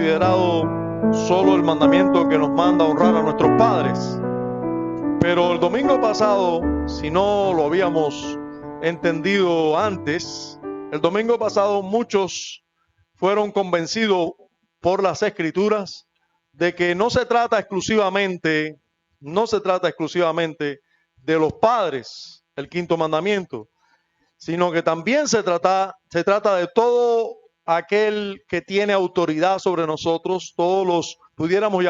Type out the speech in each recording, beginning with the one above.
considerado solo el mandamiento que nos manda a honrar a nuestros padres. Pero el domingo pasado, si no lo habíamos entendido antes, el domingo pasado muchos fueron convencidos por las Escrituras de que no se trata exclusivamente de los padres, el quinto mandamiento, sino que también se trata de todo aquel que tiene autoridad sobre nosotros, todos los, pudiéramos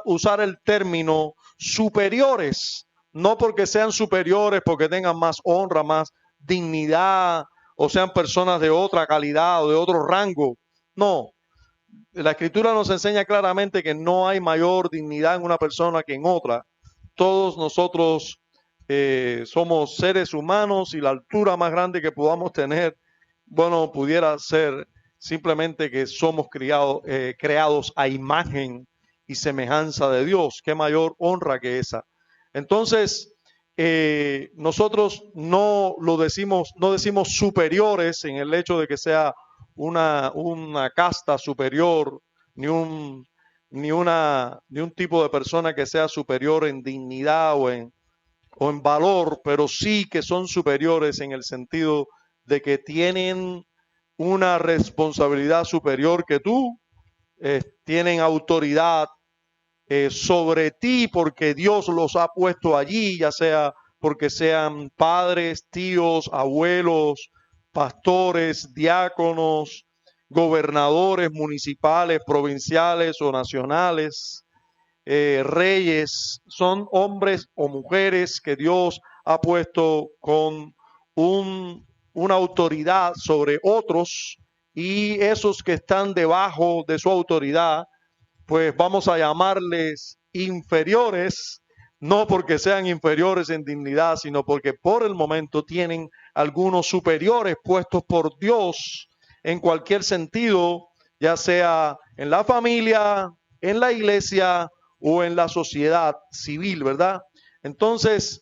usar el término superiores, no porque sean superiores, porque tengan más honra, más dignidad, o sean personas de otra calidad o de otro rango. No, la Escritura nos enseña claramente que no hay mayor dignidad en una persona que en otra. Todos nosotros somos seres humanos y la altura más grande que podamos tener, bueno, pudiera ser simplemente que somos creados a imagen y semejanza de Dios. Qué mayor honra que esa. Entonces, nosotros no decimos superiores en el hecho de que sea una casta superior, ni un tipo de persona que sea superior en dignidad o en valor, pero sí que son superiores en el sentido de que tienen una responsabilidad superior que tú, tienen autoridad sobre ti porque Dios los ha puesto allí, ya sea porque sean padres, tíos, abuelos, pastores, diáconos, gobernadores municipales, provinciales o nacionales, reyes, son hombres o mujeres que Dios ha puesto con una autoridad sobre otros, y esos que están debajo de su autoridad, pues vamos a llamarles inferiores, no porque sean inferiores en dignidad, sino porque por el momento tienen algunos superiores puestos por Dios en cualquier sentido, ya sea en la familia, en la iglesia o en la sociedad civil, ¿verdad? Entonces,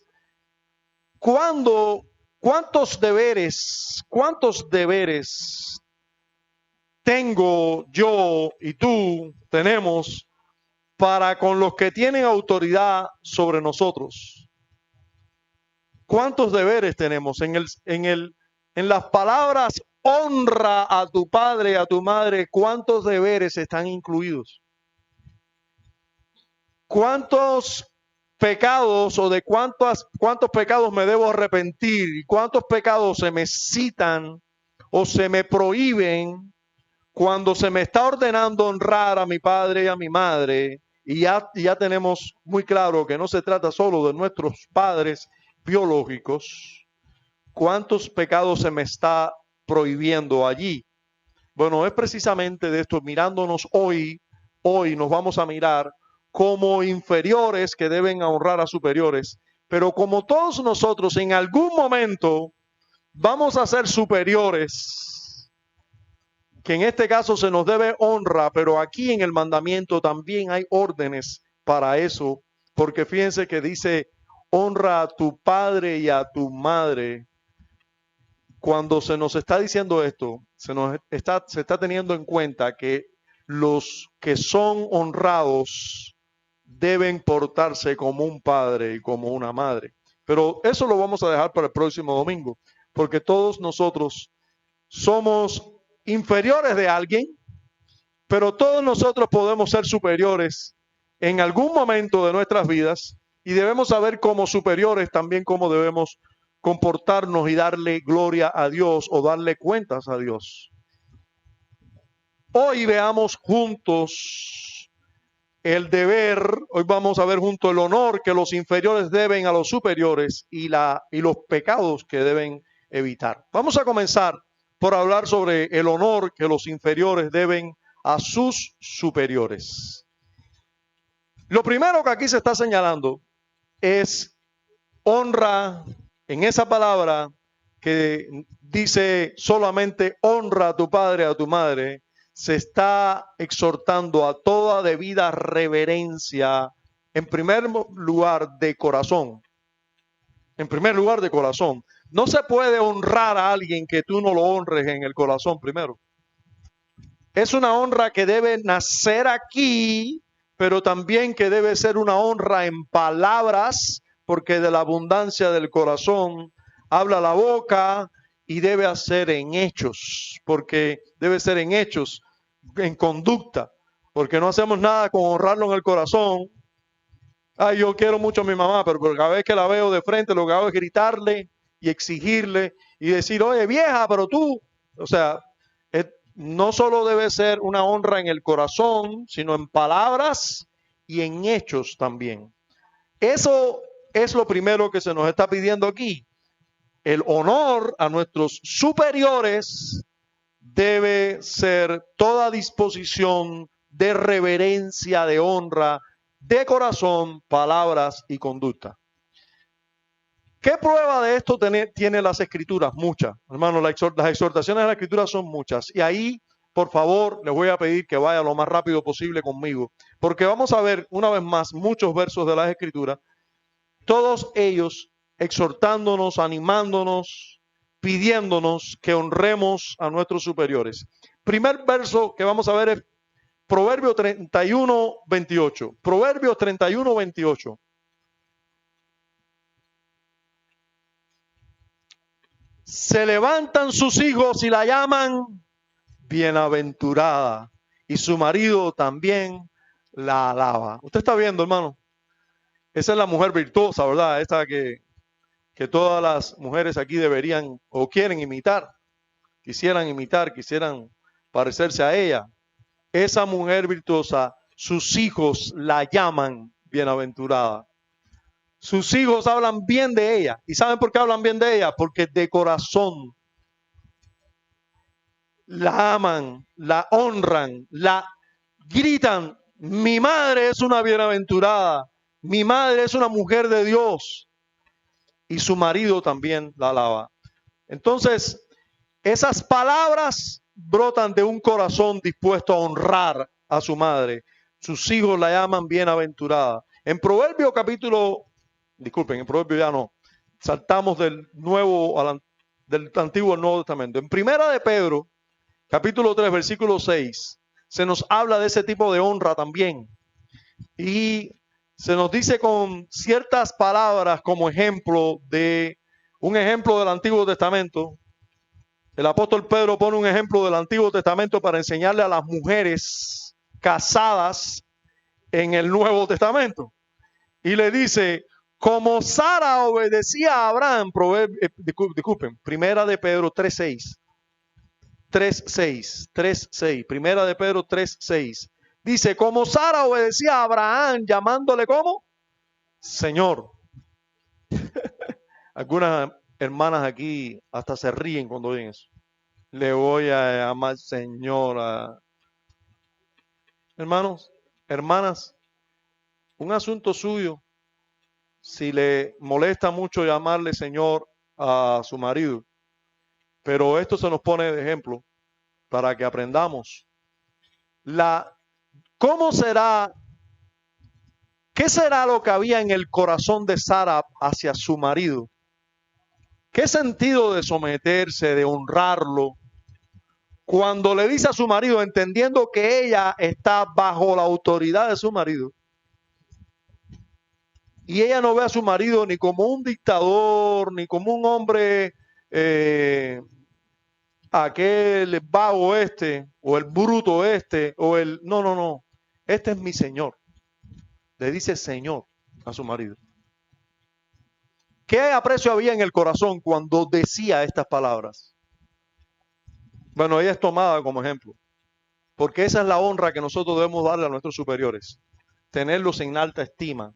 ¿cuántos deberes tengo yo y tú tenemos para con los que tienen autoridad sobre nosotros? ¿Cuántos deberes tenemos? En las palabras honra a tu padre y a tu madre, ¿cuántos deberes están incluidos? ¿Cuántos pecados o de cuántos pecados me debo arrepentir y cuántos pecados se me citan o se me prohíben cuando se me está ordenando honrar a mi padre y a mi madre? Y ya tenemos muy claro que no se trata solo de nuestros padres biológicos. ¿Cuántos pecados se me está prohibiendo allí? Bueno, es precisamente de esto, mirándonos hoy nos vamos a mirar como inferiores que deben honrar a superiores, pero como todos nosotros en algún momento vamos a ser superiores, que en este caso se nos debe honra, pero aquí en el mandamiento también hay órdenes para eso, porque fíjense que dice honra a tu padre y a tu madre. Cuando se nos está diciendo esto, se está teniendo en cuenta que los que son honrados deben portarse como un padre y como una madre. Pero eso lo vamos a dejar para el próximo domingo, porque todos nosotros somos inferiores de alguien, pero todos nosotros podemos ser superiores en algún momento de nuestras vidas, y debemos saber como superiores también cómo debemos comportarnos y darle gloria a Dios o darle cuentas a Dios. Hoy veamos juntos el deber, hoy vamos a ver junto el honor que los inferiores deben a los superiores y los pecados que deben evitar. Vamos a comenzar por hablar sobre el honor que los inferiores deben a sus superiores. Lo primero que aquí se está señalando es honra. En esa palabra que dice solamente honra a tu padre, a tu madre, se está exhortando a toda debida reverencia, en primer lugar de corazón. En primer lugar de corazón. No se puede honrar a alguien que tú no lo honres en el corazón primero. Es una honra que debe nacer aquí, pero también que debe ser una honra en palabras, porque de la abundancia del corazón habla la boca, y debe hacer en hechos, porque debe ser en hechos, en conducta, porque no hacemos nada con honrarlo en el corazón. Ay, yo quiero mucho a mi mamá, pero cada vez que la veo de frente lo que hago es gritarle y exigirle y decir, oye vieja, pero tú, o sea, no solo debe ser una honra en el corazón, sino en palabras y en hechos también. Eso es lo primero que se nos está pidiendo aquí. El honor a nuestros superiores debe ser toda disposición de reverencia, de honra, de corazón, palabras y conducta. ¿Qué prueba de esto tiene las escrituras? Muchas. Hermano, las exhortaciones de la escritura son muchas. Y ahí, por favor, les voy a pedir que vaya lo más rápido posible conmigo, porque vamos a ver una vez más muchos versos de las escrituras, todos ellos exhortándonos, animándonos, pidiéndonos que honremos a nuestros superiores. Primer verso que vamos a ver es Proverbios 31, 28. Proverbios 31, 28. Se levantan sus hijos y la llaman bienaventurada, y su marido también la alaba. Usted está viendo, hermano. Esa es la mujer virtuosa, ¿verdad? Esta que todas las mujeres aquí deberían o quieren imitar. Quisieran parecerse a ella. Esa mujer virtuosa, sus hijos la llaman bienaventurada. Sus hijos hablan bien de ella. ¿Y saben por qué hablan bien de ella? Porque de corazón la aman, la honran, la gritan. Mi madre es una bienaventurada. Mi madre es una mujer de Dios. Y su marido también la alaba. Entonces, esas palabras brotan de un corazón dispuesto a honrar a su madre. Sus hijos la llaman bienaventurada. En Proverbio capítulo, disculpen, en Proverbio ya no, saltamos del del Antiguo al Nuevo Testamento. En Primera de Pedro, capítulo 3, versículo 6, se nos habla de ese tipo de honra también. Y se nos dice con ciertas palabras como ejemplo de un ejemplo del Antiguo Testamento. El apóstol Pedro pone un ejemplo del Antiguo Testamento para enseñarle a las mujeres casadas en el Nuevo Testamento. Y le dice, como Sara obedecía a Abraham, disculpen, Primera de Pedro 3:6. 3:6. Primera de Pedro 3:6. Dice, como Sara obedecía a Abraham, llamándole ¿cómo? Señor. Algunas hermanas aquí hasta se ríen cuando oyen eso. Le voy a llamar señora. Hermanos, hermanas, un asunto suyo, si le molesta mucho llamarle señor a su marido, pero esto se nos pone de ejemplo para que aprendamos. ¿Cómo será, qué será lo que había en el corazón de Sara hacia su marido? ¿Qué sentido de someterse, de honrarlo? Cuando le dice a su marido, entendiendo que ella está bajo la autoridad de su marido, y ella no ve a su marido ni como un dictador, ni como un hombre, aquel vago este, o el bruto este, o el... No. Este es mi Señor. Le dice Señor a su marido. ¿Qué aprecio había en el corazón cuando decía estas palabras? Bueno, ella es tomada como ejemplo, porque esa es la honra que nosotros debemos darle a nuestros superiores, tenerlos en alta estima.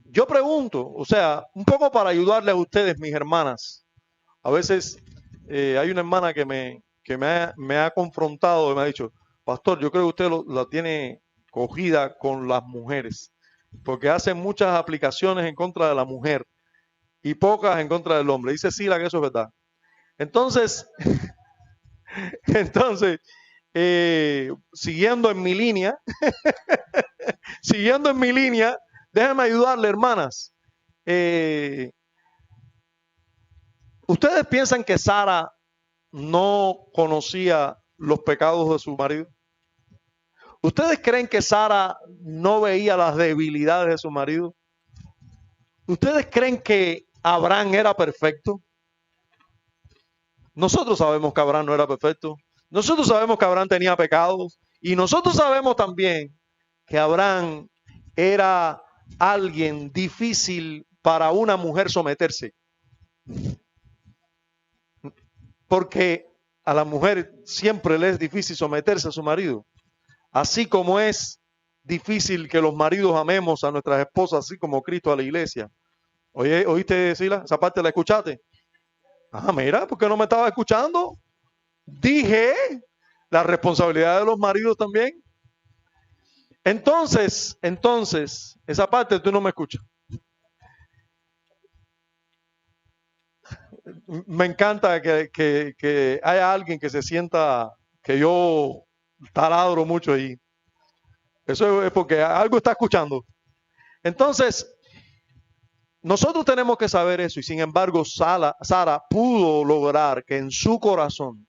Yo pregunto, o sea, un poco para ayudarles a ustedes, mis hermanas. A veces hay una hermana que me ha confrontado y me ha dicho, pastor, yo creo que usted la tiene cogida con las mujeres, porque hace muchas aplicaciones en contra de la mujer y pocas en contra del hombre. Dice Sila que eso es verdad. Entonces, siguiendo en mi línea, déjenme ayudarle, hermanas. ¿Ustedes piensan que Sara no conocía los pecados de su marido? ¿Ustedes creen que Sara no veía las debilidades de su marido? ¿Ustedes creen que Abraham era perfecto? Nosotros sabemos que Abraham no era perfecto. Nosotros sabemos que Abraham tenía pecados. Y nosotros sabemos también que Abraham era alguien difícil para una mujer someterse. Porque a la mujer siempre le es difícil someterse a su marido. Así como es difícil que los maridos amemos a nuestras esposas, así como Cristo a la iglesia. Oye, ¿oíste, Sila? ¿Esa parte la escuchaste? Ah, mira, ¿por qué no me estaba escuchando? Dije la responsabilidad de los maridos también. Entonces, esa parte tú no me escuchas. Me encanta que haya alguien que se sienta que yo taladro mucho ahí. Eso es porque algo está escuchando. Entonces, nosotros tenemos que saber eso y sin embargo Sara pudo lograr que en su corazón,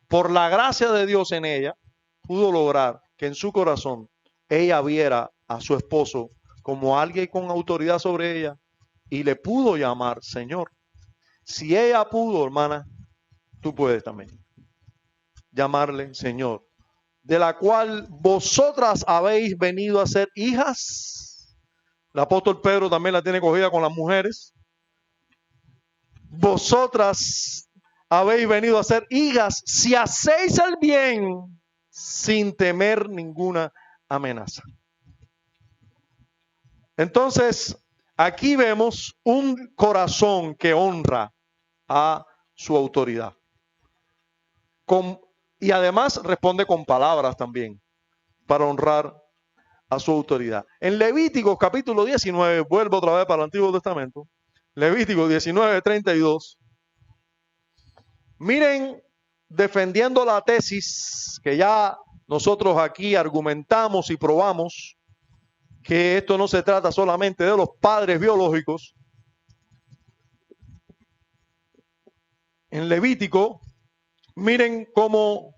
por la gracia de Dios en ella, pudo lograr que en su corazón ella viera a su esposo como alguien con autoridad sobre ella y le pudo llamar Señor. Si ella pudo, hermana, tú puedes también llamarle Señor, de la cual vosotras habéis venido a ser hijas. El apóstol Pedro también la tiene cogida con las mujeres. Vosotras habéis venido a ser hijas si hacéis el bien sin temer ninguna amenaza. Entonces, aquí vemos un corazón que honra a su autoridad. Y además responde con palabras también para honrar a su autoridad. En Levítico capítulo 19, vuelvo otra vez para el Antiguo Testamento, Levítico 19:32, miren, defendiendo la tesis que ya nosotros aquí argumentamos y probamos, que esto no se trata solamente de los padres biológicos. En Levítico, miren cómo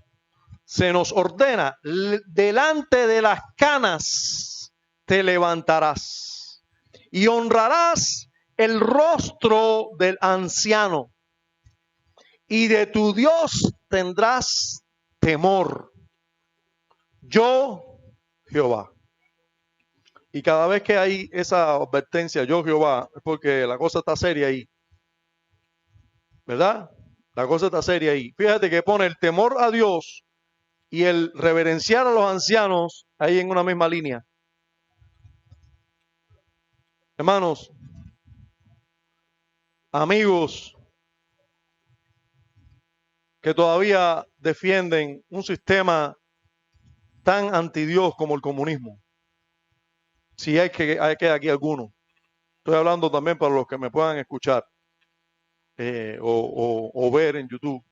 se nos ordena: delante de las canas te levantarás y honrarás el rostro del anciano y de tu Dios tendrás temor. Yo, Jehová. Y cada vez que hay esa advertencia, yo, Jehová, es porque la cosa está seria ahí. ¿Verdad? La cosa está seria ahí. Fíjate que pone el temor a Dios y el reverenciar a los ancianos ahí en una misma línea. Hermanos, amigos que todavía defienden un sistema tan antidios como el comunismo. Si hay que aquí alguno. Estoy hablando también para los que me puedan escuchar o ver en YouTube,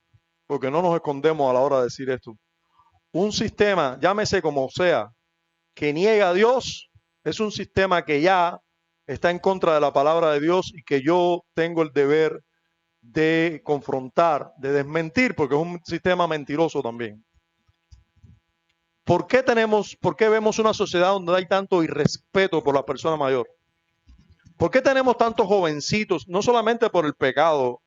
porque no nos escondemos a la hora de decir esto. Un sistema, llámese como sea, que niega a Dios, es un sistema que ya está en contra de la palabra de Dios y que yo tengo el deber de confrontar, de desmentir, porque es un sistema mentiroso también. ¿Por qué vemos una sociedad donde hay tanto irrespeto por la persona mayor? ¿Por qué tenemos tantos jovencitos, no solamente por el pecado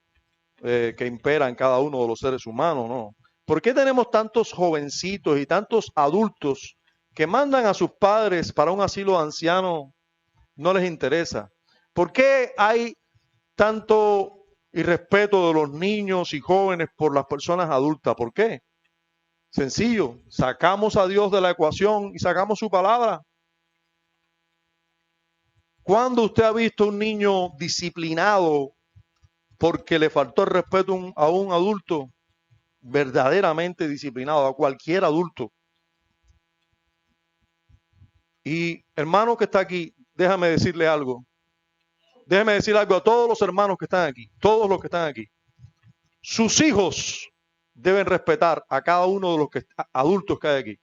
que impera en cada uno de los seres humanos, no? ¿Por qué tenemos tantos jovencitos y tantos adultos que mandan a sus padres para un asilo de ancianos? No les interesa. ¿Por qué hay tanto irrespeto de los niños y jóvenes por las personas adultas? ¿Por qué? Sencillo, sacamos a Dios de la ecuación y sacamos su palabra. ¿Cuándo usted ha visto un niño disciplinado porque le faltó el respeto a un adulto? Verdaderamente disciplinado, a cualquier adulto. Y hermano que está aquí, déjame decirle algo. Déjeme decir algo a todos los hermanos que están aquí, todos los que están aquí. Sus hijos deben respetar a cada uno de los adultos que hay aquí.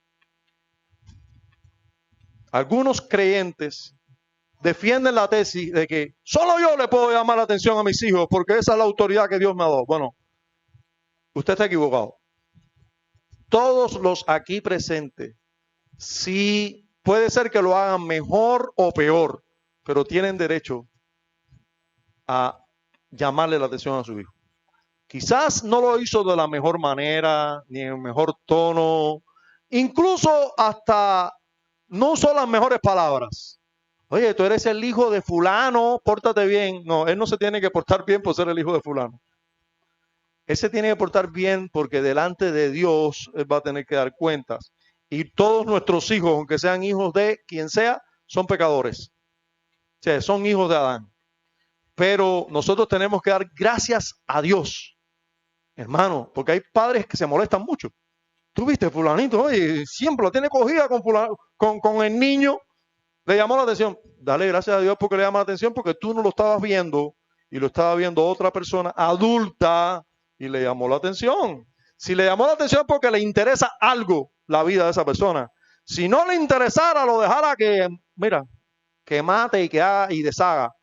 Algunos creyentes defienden la tesis de que solo yo le puedo llamar la atención a mis hijos porque esa es la autoridad que Dios me ha dado. Bueno, usted está equivocado. todos los aquí presentes, sí puede ser que lo hagan mejor o peor, pero tienen derecho a llamarle la atención a su hijo. Quizás no lo hizo de la mejor manera, ni en el mejor tono, incluso hasta no usó las mejores palabras. Oye, tú eres el hijo de fulano, pórtate bien. No, él no se tiene que portar bien por ser el hijo de fulano. Él se tiene que portar bien porque delante de Dios él va a tener que dar cuentas. Y todos nuestros hijos, aunque sean hijos de quien sea, son pecadores. O sea, son hijos de Adán. Pero nosotros tenemos que dar gracias a Dios, hermano, porque hay padres que se molestan mucho. Tú viste, fulanito, oye, siempre lo tiene cogida con el niño. Le llamó la atención. Dale gracias a Dios porque le llama la atención, porque tú no lo estabas viendo y lo estaba viendo otra persona adulta y le llamó la atención. Si le llamó la atención porque le interesa algo la vida de esa persona. Si no le interesara, lo dejara que, mira, que mate y que haga y deshaga.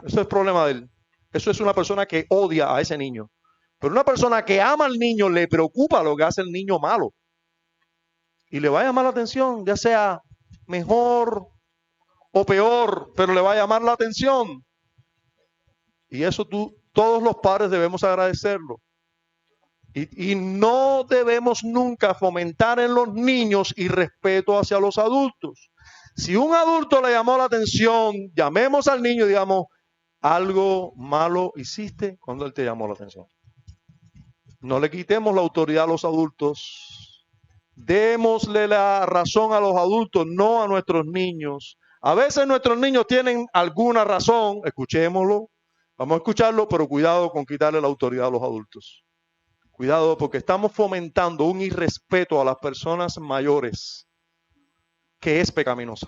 Eso es problema de él. Eso es una persona que odia a ese niño. Pero una persona que ama al niño le preocupa lo que hace el niño malo. Y le va a llamar la atención, ya sea mejor o peor, pero le va a llamar la atención. Y eso todos los padres debemos agradecerlo. Y no debemos nunca fomentar en los niños irrespeto hacia los adultos. Si un adulto le llamó la atención, llamemos al niño y digamos, algo malo hiciste cuando él te llamó la atención. No le quitemos la autoridad a los adultos. Démosle la razón a los adultos, no a nuestros niños. A veces nuestros niños tienen alguna razón, escuchémoslo, vamos a escucharlo, pero cuidado con quitarle la autoridad a los adultos. Cuidado porque estamos fomentando un irrespeto a las personas mayores que es pecaminosa.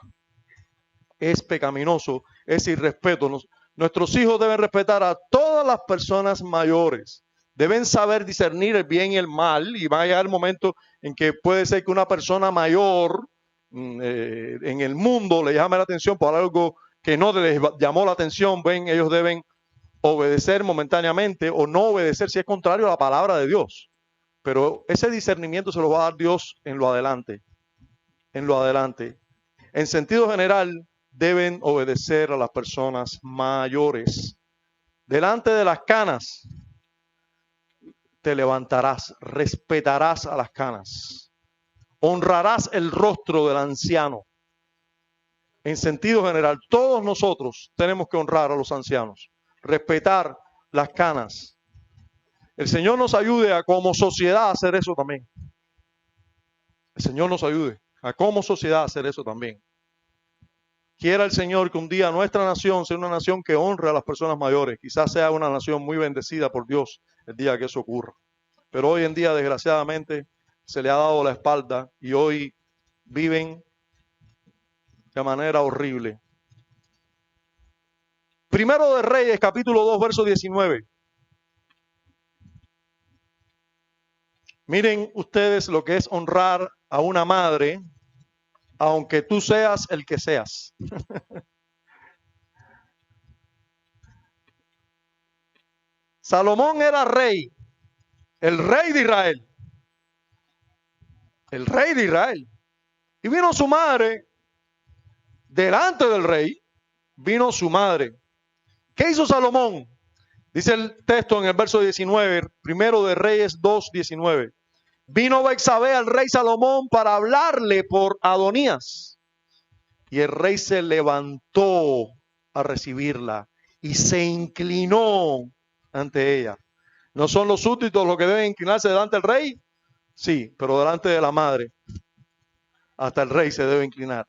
Es pecaminoso ese irrespeto. Nuestros hijos deben respetar a todas las personas mayores. Deben saber discernir el bien y el mal, y va a llegar el momento en que puede ser que una persona mayor en el mundo le llame la atención por algo que no les llamó la atención. Ven, ellos deben obedecer momentáneamente o no obedecer si es contrario a la palabra de Dios. Pero ese discernimiento se lo va a dar Dios en lo adelante. En lo adelante. En sentido general, deben obedecer a las personas mayores. Delante de las canas, te levantarás, respetarás a las canas, honrarás el rostro del anciano. En sentido general, todos nosotros tenemos que honrar a los ancianos, respetar las canas. El Señor nos ayude a como sociedad a hacer eso también. El Señor nos ayude a como sociedad a hacer eso también. Quiera el Señor que un día nuestra nación sea una nación que honre a las personas mayores. Quizás sea una nación muy bendecida por Dios el día que eso ocurra. Pero hoy en día, desgraciadamente, se le ha dado la espalda y hoy viven de manera horrible. Primero de Reyes, capítulo 2, verso 19. Miren ustedes lo que es honrar a una madre, aunque tú seas el que seas. Salomón era rey, el rey de Israel. El rey de Israel. Y vino su madre, delante del rey, vino su madre. ¿Qué hizo Salomón? Dice el texto en el verso 19, primero de Reyes 2, 19. Vino Betsabé al rey Salomón para hablarle por Adonías. Y el rey se levantó a recibirla y se inclinó ante ella. ¿No son los súbditos los que deben inclinarse delante del rey? Sí, pero delante de la madre, hasta el rey se debe inclinar.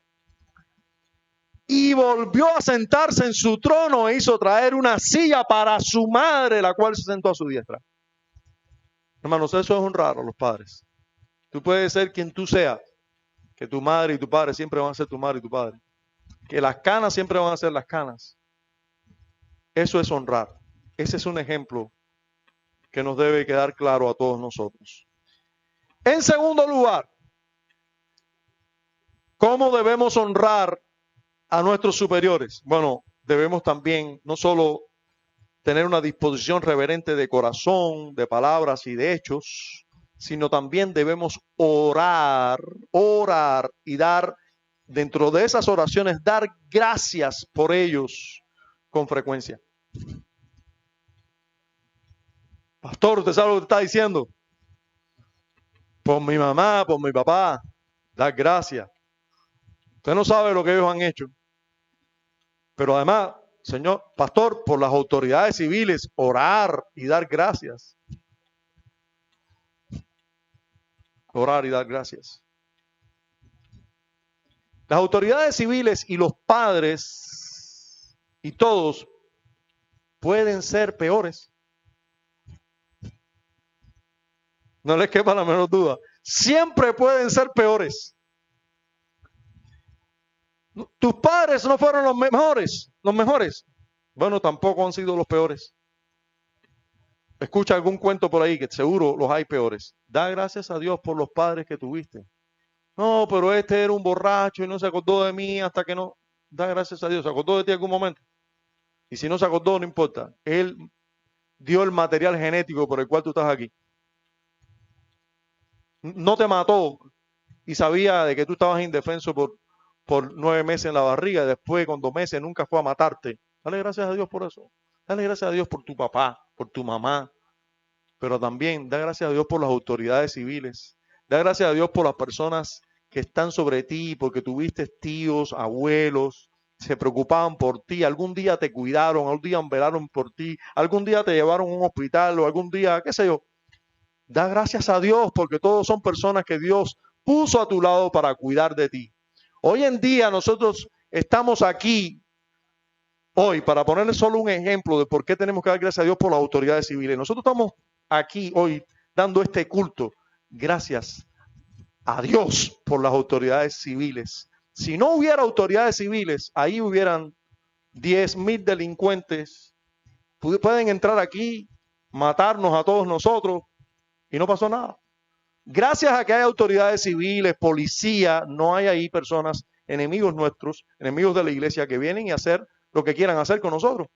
Y volvió a sentarse en su trono e hizo traer una silla para su madre, la cual se sentó a su diestra. Hermanos, eso es honrar a los padres. Tú puedes ser quien tú seas, que tu madre y tu padre siempre van a ser tu madre y tu padre. Que las canas siempre van a ser las canas. Eso es honrar. Ese es un ejemplo que nos debe quedar claro a todos nosotros. En segundo lugar, ¿cómo debemos honrar a nuestros superiores? Bueno, debemos también no solo tener una disposición reverente de corazón, de palabras y de hechos, sino también debemos orar y dar, dentro de esas oraciones, dar gracias por ellos con frecuencia. Pastor, ¿usted sabe lo que está diciendo? Por mi mamá, por mi papá, dar gracias. Usted no sabe lo que ellos han hecho. Pero además, señor pastor, por las autoridades civiles, orar y dar gracias. Orar y dar gracias. Las autoridades civiles y los padres y todos pueden ser peores. No les quepa la menor duda. Siempre pueden ser peores. Tus padres no fueron los mejores. Los mejores. Bueno, tampoco han sido los peores. Escucha algún cuento por ahí que seguro los hay peores. Da gracias a Dios por los padres que tuviste. No, pero este era un borracho y no se acordó de mí hasta que no. Da gracias a Dios. ¿Se acordó de ti en algún momento? Y si no se acordó, no importa. Él dio el material genético por el cual tú estás aquí. No te mató y sabía de que tú estabas indefenso por 9 meses en la barriga. Después, con 2 meses, nunca fue a matarte. Dale gracias a Dios por eso. Dale gracias a Dios por tu papá, por tu mamá. Pero también da gracias a Dios por las autoridades civiles. Da gracias a Dios por las personas que están sobre ti, porque tuviste tíos, abuelos, se preocupaban por ti, algún día te cuidaron, algún día velaron por ti, algún día te llevaron a un hospital o algún día, qué sé yo. Da gracias a Dios porque todos son personas que Dios puso a tu lado para cuidar de ti. Hoy en día nosotros estamos aquí, hoy, para ponerles solo un ejemplo de por qué tenemos que dar gracias a Dios por las autoridades civiles. Nosotros estamos aquí hoy dando este culto gracias a Dios por las autoridades civiles. Si no hubiera autoridades civiles, ahí hubieran 10,000 delincuentes. Pueden entrar aquí, matarnos a todos nosotros y no pasó nada. Gracias a que hay autoridades civiles, policía, no hay ahí personas, enemigos nuestros, enemigos de la iglesia que vienen y hacer lo que quieran hacer con nosotros.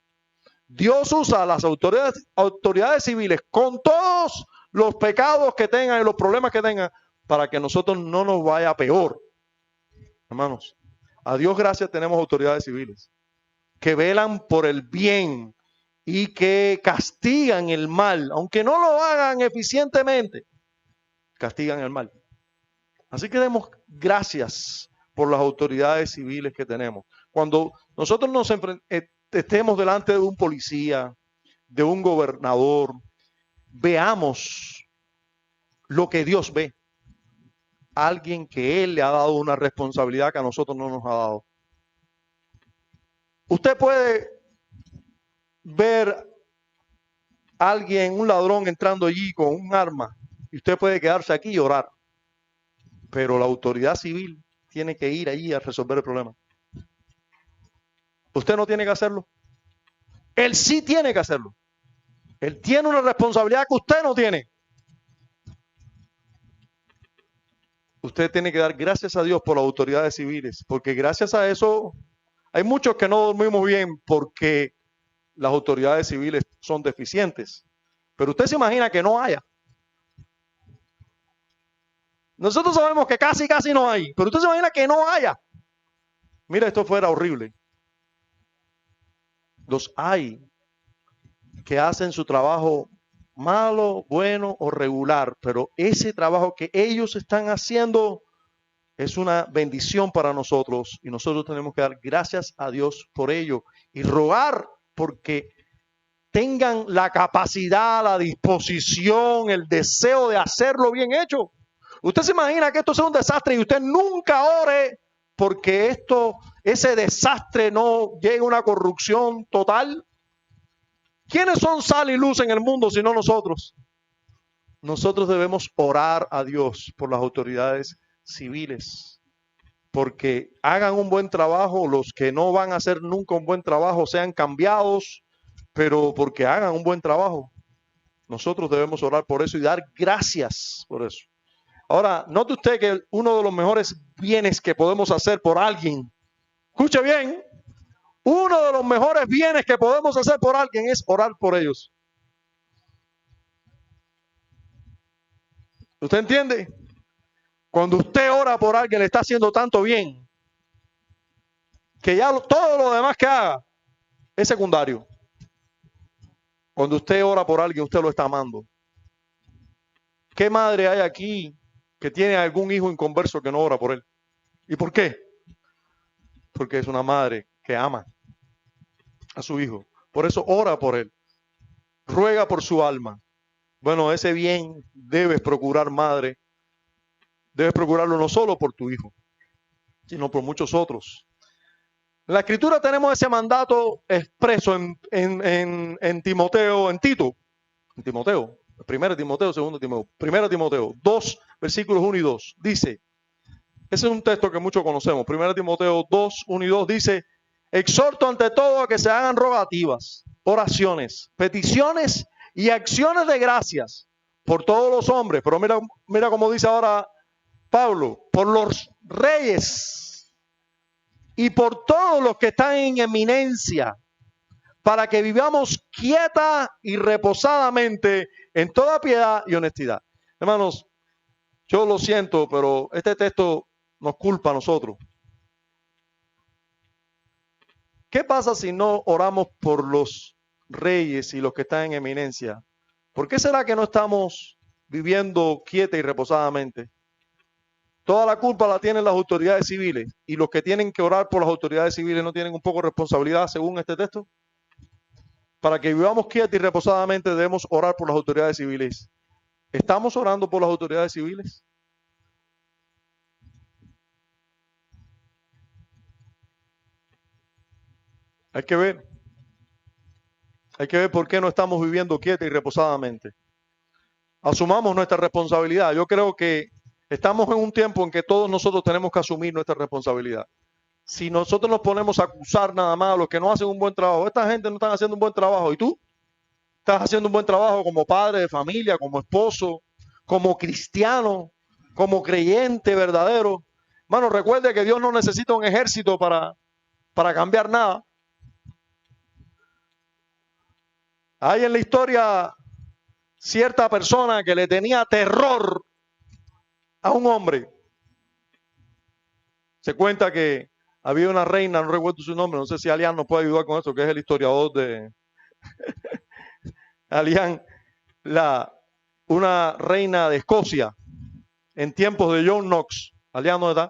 Dios usa a las autoridades civiles con todos los pecados que tengan y los problemas que tengan para que a nosotros no nos vaya peor. Hermanos, a Dios gracias tenemos autoridades civiles que velan por el bien y que castigan el mal, aunque no lo hagan eficientemente, castigan el mal. Así que demos gracias por las autoridades civiles que tenemos. Cuando nosotros estemos delante de un policía, de un gobernador, veamos lo que Dios ve. Alguien que Él le ha dado una responsabilidad que a nosotros no nos ha dado. Usted puede ver a alguien, un ladrón entrando allí con un arma, y usted puede quedarse aquí y orar. Pero la autoridad civil tiene que ir allí a resolver el problema. Usted no tiene que hacerlo. Él sí tiene que hacerlo. Él tiene una responsabilidad que usted no tiene. Usted tiene que dar gracias a Dios por las autoridades civiles, porque gracias a eso hay muchos que no dormimos bien porque las autoridades civiles son deficientes. Pero usted se imagina que no haya. Nosotros sabemos que casi no hay, pero usted se imagina que no haya. Mira, esto fuera horrible. Los hay que hacen su trabajo malo, bueno o regular, pero ese trabajo que ellos están haciendo es una bendición para nosotros y nosotros tenemos que dar gracias a Dios por ello y rogar porque tengan la capacidad, la disposición, el deseo de hacerlo bien hecho. Usted se imagina que esto sea un desastre y usted nunca ore porque ese desastre no llegue a una corrupción total. ¿Quiénes son sal y luz en el mundo sino nosotros? Nosotros debemos orar a Dios por las autoridades civiles, porque hagan un buen trabajo, los que no van a hacer nunca un buen trabajo sean cambiados, pero porque hagan un buen trabajo. Nosotros debemos orar por eso y dar gracias por eso. Ahora, note usted que uno de los mejores bienes que podemos hacer por alguien, escuche bien, uno de los mejores bienes que podemos hacer por alguien es orar por ellos. ¿Usted entiende? Cuando usted ora por alguien, le está haciendo tanto bien que ya todo lo demás que haga es secundario. Cuando usted ora por alguien, usted lo está amando. ¿Qué madre hay aquí que tiene algún hijo inconverso que no ora por él? ¿Y por qué? Porque es una madre que ama a su hijo. Por eso ora por él. Ruega por su alma. Bueno, ese bien debes procurar, madre. Debes procurarlo no solo por tu hijo, sino por muchos otros. En la Escritura tenemos ese mandato expreso en Timoteo, en Tito, en Timoteo, 1 Timoteo, 2 Timoteo, 1 Timoteo 2, versículos 1 y 2. Dice, ese es un texto que muchos conocemos, 1 Timoteo 2, 1 y 2 dice, exhorto ante todo a que se hagan rogativas, oraciones, peticiones y acciones de gracias por todos los hombres. Pero mira cómo dice ahora Pablo, por los reyes y por todos los que están en eminencia, para que vivamos quieta y reposadamente en toda piedad y honestidad. Hermanos, yo lo siento, pero este texto nos culpa a nosotros. ¿Qué pasa si no oramos por los reyes y los que están en eminencia? ¿Por qué será que no estamos viviendo quieta y reposadamente? Toda la culpa la tienen las autoridades civiles y los que tienen que orar por las autoridades civiles no tienen un poco de responsabilidad según este texto. Para que vivamos quieta y reposadamente debemos orar por las autoridades civiles. ¿Estamos orando por las autoridades civiles? Hay que ver por qué no estamos viviendo quieta y reposadamente. Asumamos nuestra responsabilidad. Yo creo que estamos en un tiempo en que todos nosotros tenemos que asumir nuestra responsabilidad. Si nosotros nos ponemos a acusar nada más a los que no hacen un buen trabajo, esta gente no está haciendo un buen trabajo, ¿y tú? ¿Estás haciendo un buen trabajo como padre de familia, como esposo, como cristiano, como creyente verdadero? Hermano, recuerde que Dios no necesita un ejército para cambiar nada. Hay en la historia cierta persona que le tenía terror a un hombre. Se cuenta que había una reina, no recuerdo su nombre, no sé si Alian nos puede ayudar con eso, que es el historiador de Alian, una reina de Escocia en tiempos de John Knox. Alian, ¿dónde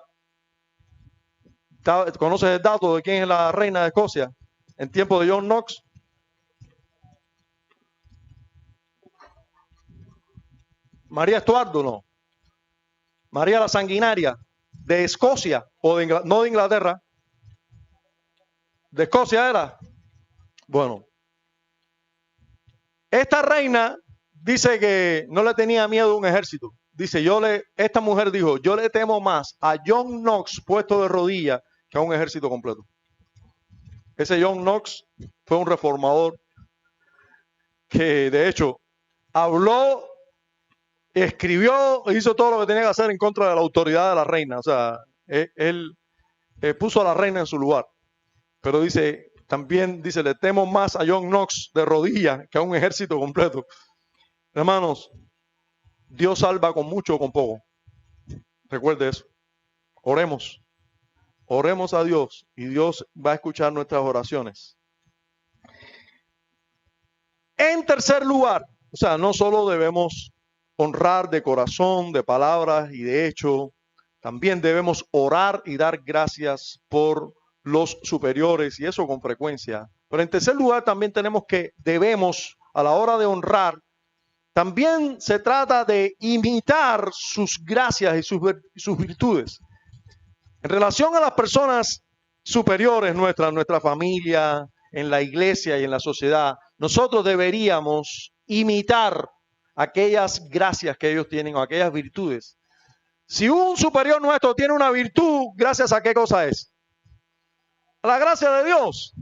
está? ¿Conoces el dato de quién es la reina de Escocia en tiempos de John Knox? María Estuardo, no. María la Sanguinaria, de Escocia, o no de Inglaterra. ¿De Escocia era? Bueno. Esta reina dice que no le tenía miedo a un ejército. Dice, esta mujer dijo, yo le temo más a John Knox puesto de rodillas que a un ejército completo. Ese John Knox fue un reformador que de hecho habló, escribió, hizo todo lo que tenía que hacer en contra de la autoridad de la reina. O sea, él puso a la reina en su lugar. Pero también dice, le temo más a John Knox de rodillas que a un ejército completo. Hermanos, Dios salva con mucho o con poco. Recuerde eso. Oremos. Oremos a Dios y Dios va a escuchar nuestras oraciones. En tercer lugar, o sea, no solo debemos honrar de corazón, de palabras y de hecho, también debemos orar y dar gracias por los superiores y eso con frecuencia. Pero en tercer lugar también debemos a la hora de honrar, también se trata de imitar sus gracias y sus virtudes. En relación a las personas superiores nuestra familia, en la iglesia y en la sociedad, nosotros deberíamos imitar aquellas gracias que ellos tienen o aquellas virtudes. Si un superior nuestro tiene una virtud, ¿gracias a qué cosa es? A la gracia de Dios.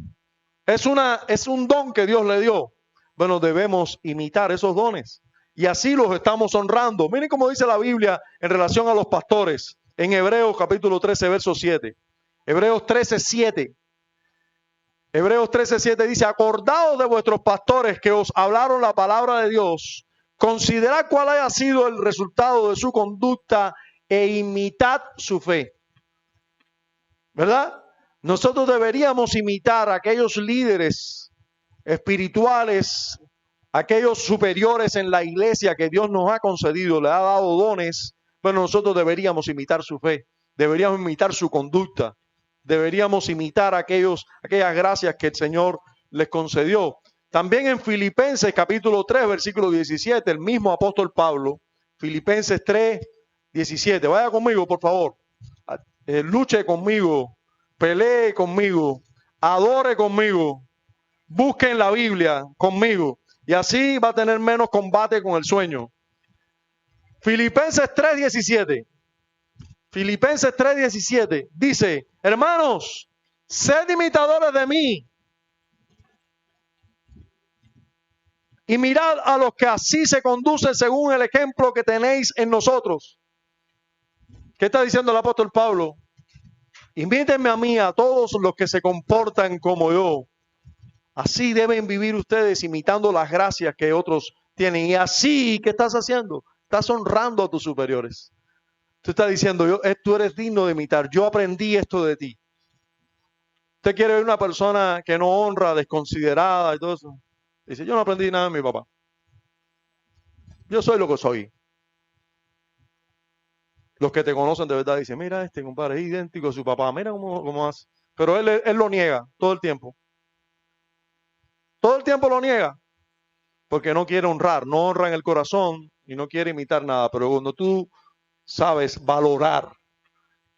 Es un don que Dios le dio. Bueno, debemos imitar esos dones y así los estamos honrando. Miren cómo dice la Biblia en relación a los pastores en Hebreos capítulo 13, verso 7. Hebreos 13, 7. Hebreos 13, 7 dice, acordaos de vuestros pastores que os hablaron la palabra de Dios, Considerad cuál haya sido el resultado de su conducta e imitad su fe. ¿Verdad? Nosotros deberíamos imitar a aquellos líderes espirituales, aquellos superiores en la iglesia que Dios nos ha concedido, le ha dado dones, pero nosotros deberíamos imitar su fe, deberíamos imitar su conducta, deberíamos imitar aquellas gracias que el Señor les concedió. También en Filipenses capítulo 3, versículo 17, el mismo apóstol Pablo, Filipenses 3, 17, vaya conmigo por favor, luche conmigo, pelee conmigo, adore conmigo, busque en la Biblia conmigo y así va a tener menos combate con el sueño. Filipenses 3:17. Filipenses 3:17 dice, hermanos, sed imitadores de mí y mirad a los que así se conducen según el ejemplo que tenéis en nosotros. ¿Qué está diciendo el apóstol Pablo? Imítenme a mí, a todos los que se comportan como yo. Así deben vivir ustedes imitando las gracias que otros tienen. Y así, ¿qué estás haciendo? Estás honrando a tus superiores. Tú estás diciendo, tú eres digno de imitar. Yo aprendí esto de ti. Usted quiere ver una persona que no honra, desconsiderada y todo eso. Dice, yo no aprendí nada de mi papá. Yo soy lo que soy. Los que te conocen de verdad dicen, mira, este compadre es idéntico a su papá. Mira cómo hace. Pero él lo niega todo el tiempo. Todo el tiempo lo niega. Porque no quiere honrar, no honra en el corazón y no quiere imitar nada. Pero cuando tú sabes valorar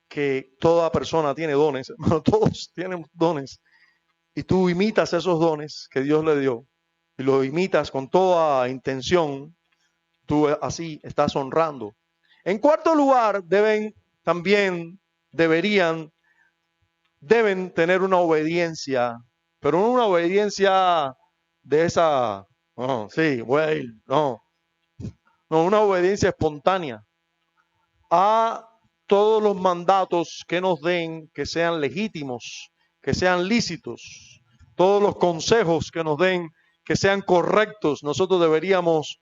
que toda persona tiene dones, todos tienen dones, y tú imitas esos dones que Dios le dio, y los imitas con toda intención, tú así estás honrando. En cuarto lugar, deben tener una obediencia, pero no una obediencia de esa, sí, voy a ir, no, una obediencia espontánea a todos los mandatos que nos den, que sean legítimos, que sean lícitos, todos los consejos que nos den, que sean correctos, nosotros deberíamos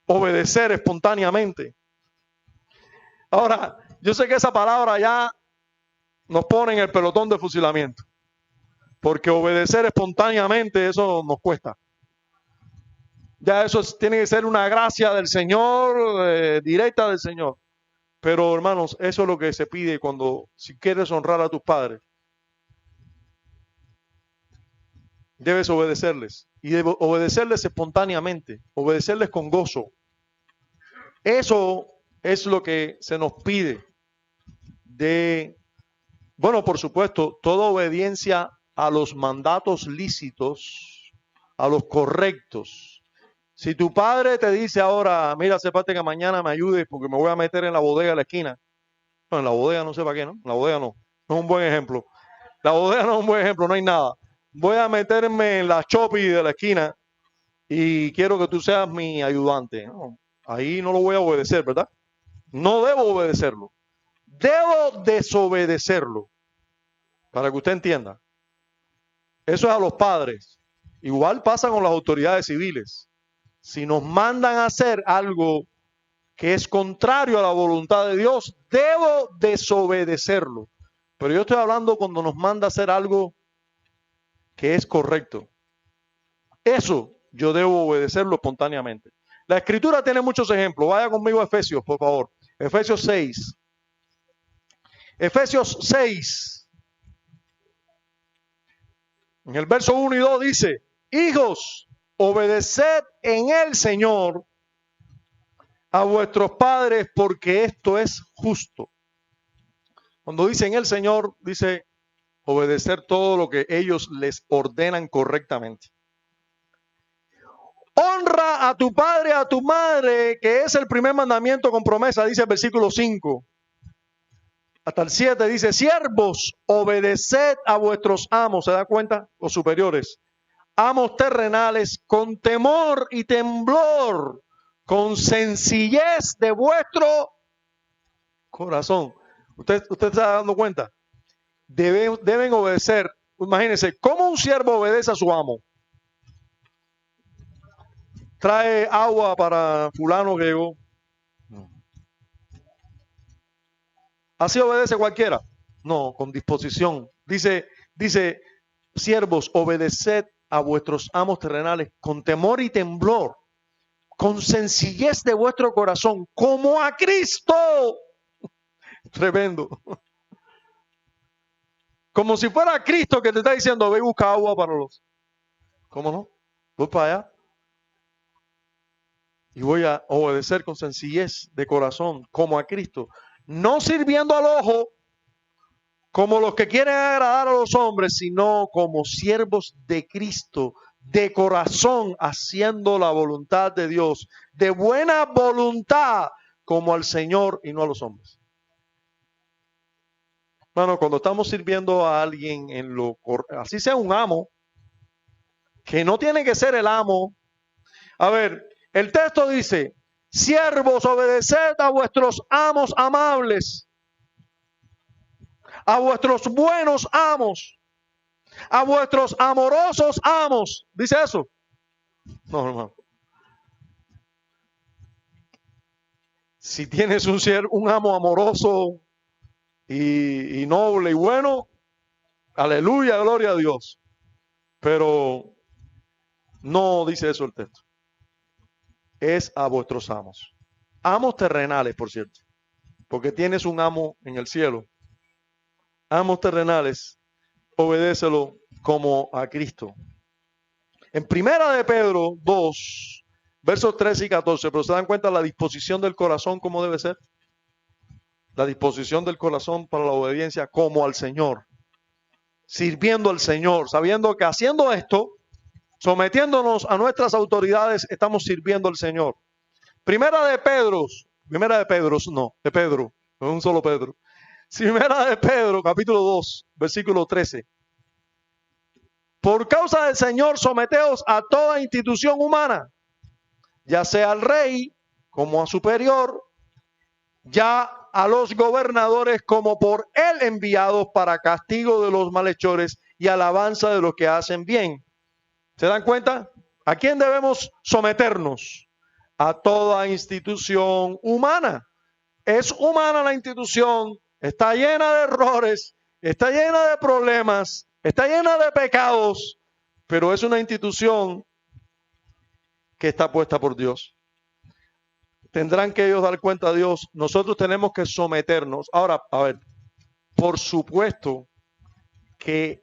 obedecer espontáneamente. Ahora, yo sé que esa palabra ya nos pone en el pelotón de fusilamiento, porque obedecer espontáneamente, eso nos cuesta. Ya eso tiene que ser una gracia del Señor, directa del Señor. Pero hermanos, eso es lo que se pide si quieres honrar a tus padres. Debes obedecerles y obedecerles espontáneamente, obedecerles con gozo. Eso es lo que se nos pide bueno, por supuesto, toda obediencia a los mandatos lícitos, a los correctos. Si tu padre te dice ahora, mira, hace falta que mañana me ayudes porque me voy a meter en la bodega de la esquina. No, en la bodega no sé para qué, ¿no? En la bodega no es un buen ejemplo. La bodega no es un buen ejemplo, no hay nada. Voy a meterme en la Shopee de la esquina y quiero que tú seas mi ayudante. No, ahí no lo voy a obedecer, ¿verdad? No debo obedecerlo. Debo desobedecerlo. Para que usted entienda. Eso es a los padres. Igual pasa con las autoridades civiles. Si nos mandan a hacer algo que es contrario a la voluntad de Dios, debo desobedecerlo. Pero yo estoy hablando cuando nos manda a hacer algo que es correcto. Eso yo debo obedecerlo espontáneamente. La Escritura tiene muchos ejemplos. Vaya conmigo a Efesios, por favor. Efesios 6. Efesios 6. En el verso 1 y 2 dice, hijos, obedeced en el Señor a vuestros padres porque esto es justo. Cuando dice en el Señor, dice obedecer todo lo que ellos les ordenan correctamente. Honra a tu padre, a tu madre, que es el primer mandamiento con promesa, dice el versículo 5. Hasta el 7 dice, siervos, obedeced a vuestros amos, ¿se da cuenta? Los superiores. Amos terrenales, con temor y temblor, con sencillez de vuestro corazón. ¿Usted está dando cuenta? Deben obedecer. Imagínense, ¿cómo un siervo obedece a su amo? trae agua para fulano que llegó. No. ¿Así obedece cualquiera? No, con disposición. Dice, siervos, obedeced a vuestros amos terrenales con temor y temblor, con sencillez de vuestro corazón, como a Cristo. Tremendo. Como si fuera Cristo que te está diciendo, ve y busca agua para los. ¿Cómo no? Voy para allá y voy a obedecer con sencillez de corazón, como a Cristo. No sirviendo al ojo, como los que quieren agradar a los hombres, sino como siervos de Cristo, de corazón, haciendo la voluntad de Dios, de buena voluntad, como al Señor y no a los hombres. Bueno, cuando estamos sirviendo a alguien así sea un amo, que no tiene que ser el amo. A ver, el texto dice, siervos, obedeced a vuestros amos amables, a vuestros buenos amos, a vuestros amorosos amos. ¿Dice eso? No, hermano. Si tienes un amo amoroso y noble y bueno, aleluya, gloria a Dios. Pero no dice eso el texto. Es a vuestros amos. Amos terrenales, por cierto. Porque tienes un amo en el cielo. Amos terrenales, obedécelo como a Cristo. En Primera de Pedro 2, versos 13 y 14, pero se dan cuenta la disposición del corazón como debe ser. La disposición del corazón para la obediencia como al Señor. Sirviendo al Señor, sabiendo que haciendo esto, sometiéndonos a nuestras autoridades, estamos sirviendo al Señor. Primera de Pedro, de Pedro, no un solo Pedro. Primera de Pedro, capítulo 2, versículo 13. Por causa del Señor, someteos a toda institución humana, ya sea al rey como a superior, ya a los gobernadores como por él enviados para castigo de los malhechores y alabanza de los que hacen bien. ¿Se dan cuenta? ¿A quién debemos someternos? A toda institución humana. Es humana la institución, está llena de errores, está llena de problemas, está llena de pecados, pero es una institución que está puesta por Dios. Tendrán que ellos dar cuenta a Dios. Nosotros tenemos que someternos. Ahora, a ver, por supuesto que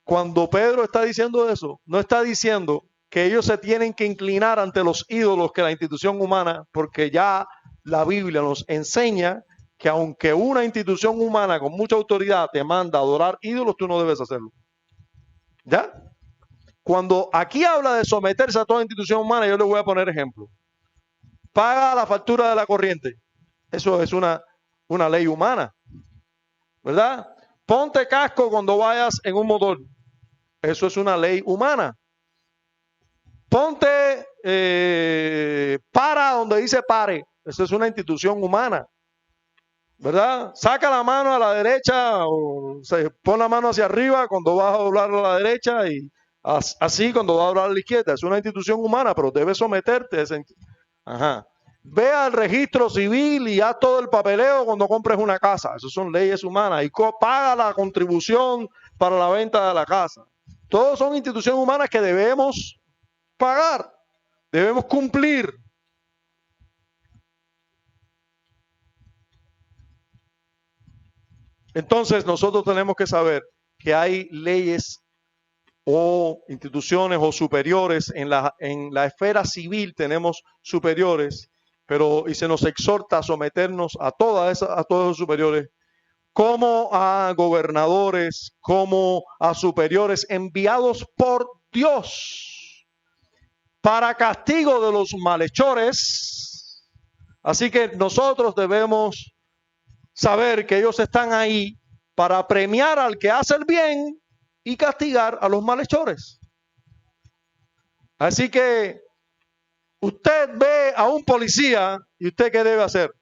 cuando Pedro está diciendo eso, no está diciendo que ellos se tienen que inclinar ante los ídolos que la institución humana, porque ya la Biblia nos enseña que aunque una institución humana con mucha autoridad te manda a adorar ídolos, tú no debes hacerlo. ¿Ya? Cuando aquí habla de someterse a toda institución humana, yo le voy a poner ejemplo. Paga la factura de la corriente. Eso es una ley humana, ¿verdad? Ponte casco cuando vayas en un motor. Eso es una ley humana. Ponte para donde dice pare. Eso es una institución humana, ¿verdad? Saca la mano a la derecha o pon la mano hacia arriba cuando vas a doblar a la derecha y así cuando vas a doblar a la izquierda. Es una institución humana, pero debes someterte a esa. Ajá. Ve al registro civil y haz todo el papeleo cuando compres una casa. Esas son leyes humanas. Y paga la contribución para la venta de la casa. Todos son instituciones humanas que debemos pagar, debemos cumplir. Entonces nosotros tenemos que saber que hay leyes o instituciones o superiores en la esfera civil, tenemos superiores, pero y se nos exhorta a someternos a todos los superiores, como a gobernadores, como a superiores enviados por Dios para castigo de los malhechores. Así que nosotros debemos saber que ellos están ahí para premiar al que hace el bien y castigar a los malhechores. Así que usted ve a un policía y usted ¿qué debe hacer?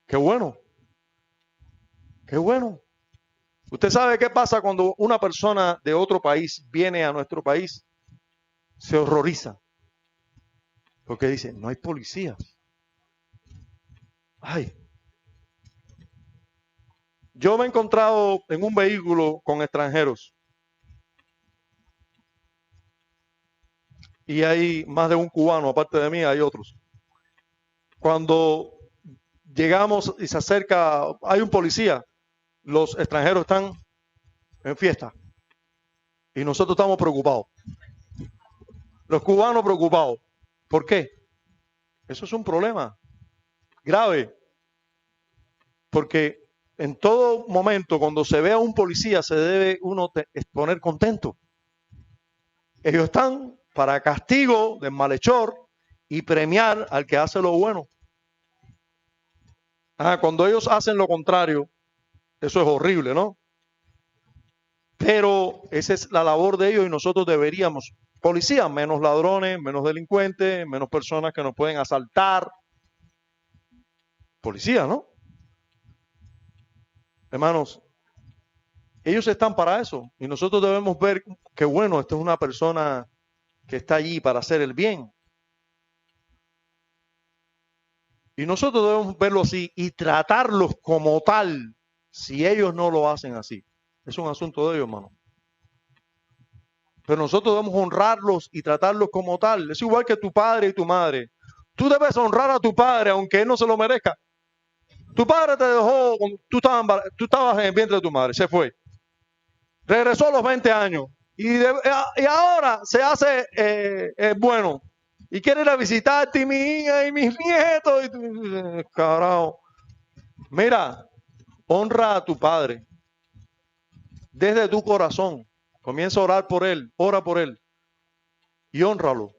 Qué bueno. Qué bueno. Usted sabe qué pasa cuando una persona de otro país viene a nuestro país, se horroriza, porque dice, no hay policías. Ay, yo me he encontrado en un vehículo con extranjeros y hay más de un cubano, aparte de mí hay otros. Cuando llegamos y se acerca, hay un policía, los extranjeros están en fiesta y nosotros estamos preocupados. Los cubanos preocupados. ¿Por qué? Eso es un problema grave, porque en todo momento cuando se ve a un policía se debe uno poner contento. Ellos están para castigo del malhechor y premiar al que hace lo bueno. Cuando ellos hacen lo contrario, eso es horrible, ¿no? Pero esa es la labor de ellos y nosotros deberíamos, policía, menos ladrones, menos delincuentes, menos personas que nos pueden asaltar. Policía, ¿no? Hermanos, ellos están para eso y nosotros debemos ver que bueno, esta es una persona que está allí para hacer el bien. Y nosotros debemos verlo así y tratarlos como tal si ellos no lo hacen así. Es un asunto de ellos, hermano. Pero nosotros debemos honrarlos y tratarlos como tal. Es igual que tu padre y tu madre. Tú debes honrar a tu padre aunque él no se lo merezca. Tu padre te dejó, tú estabas en el vientre de tu madre, se fue. Regresó a los 20 años y ahora se hace bueno. Y quiere ir a visitarte y mi hija y mis nietos. Carajo. Mira, honra a tu padre desde tu corazón. Comienza a orar por él, ora por él y hónralo.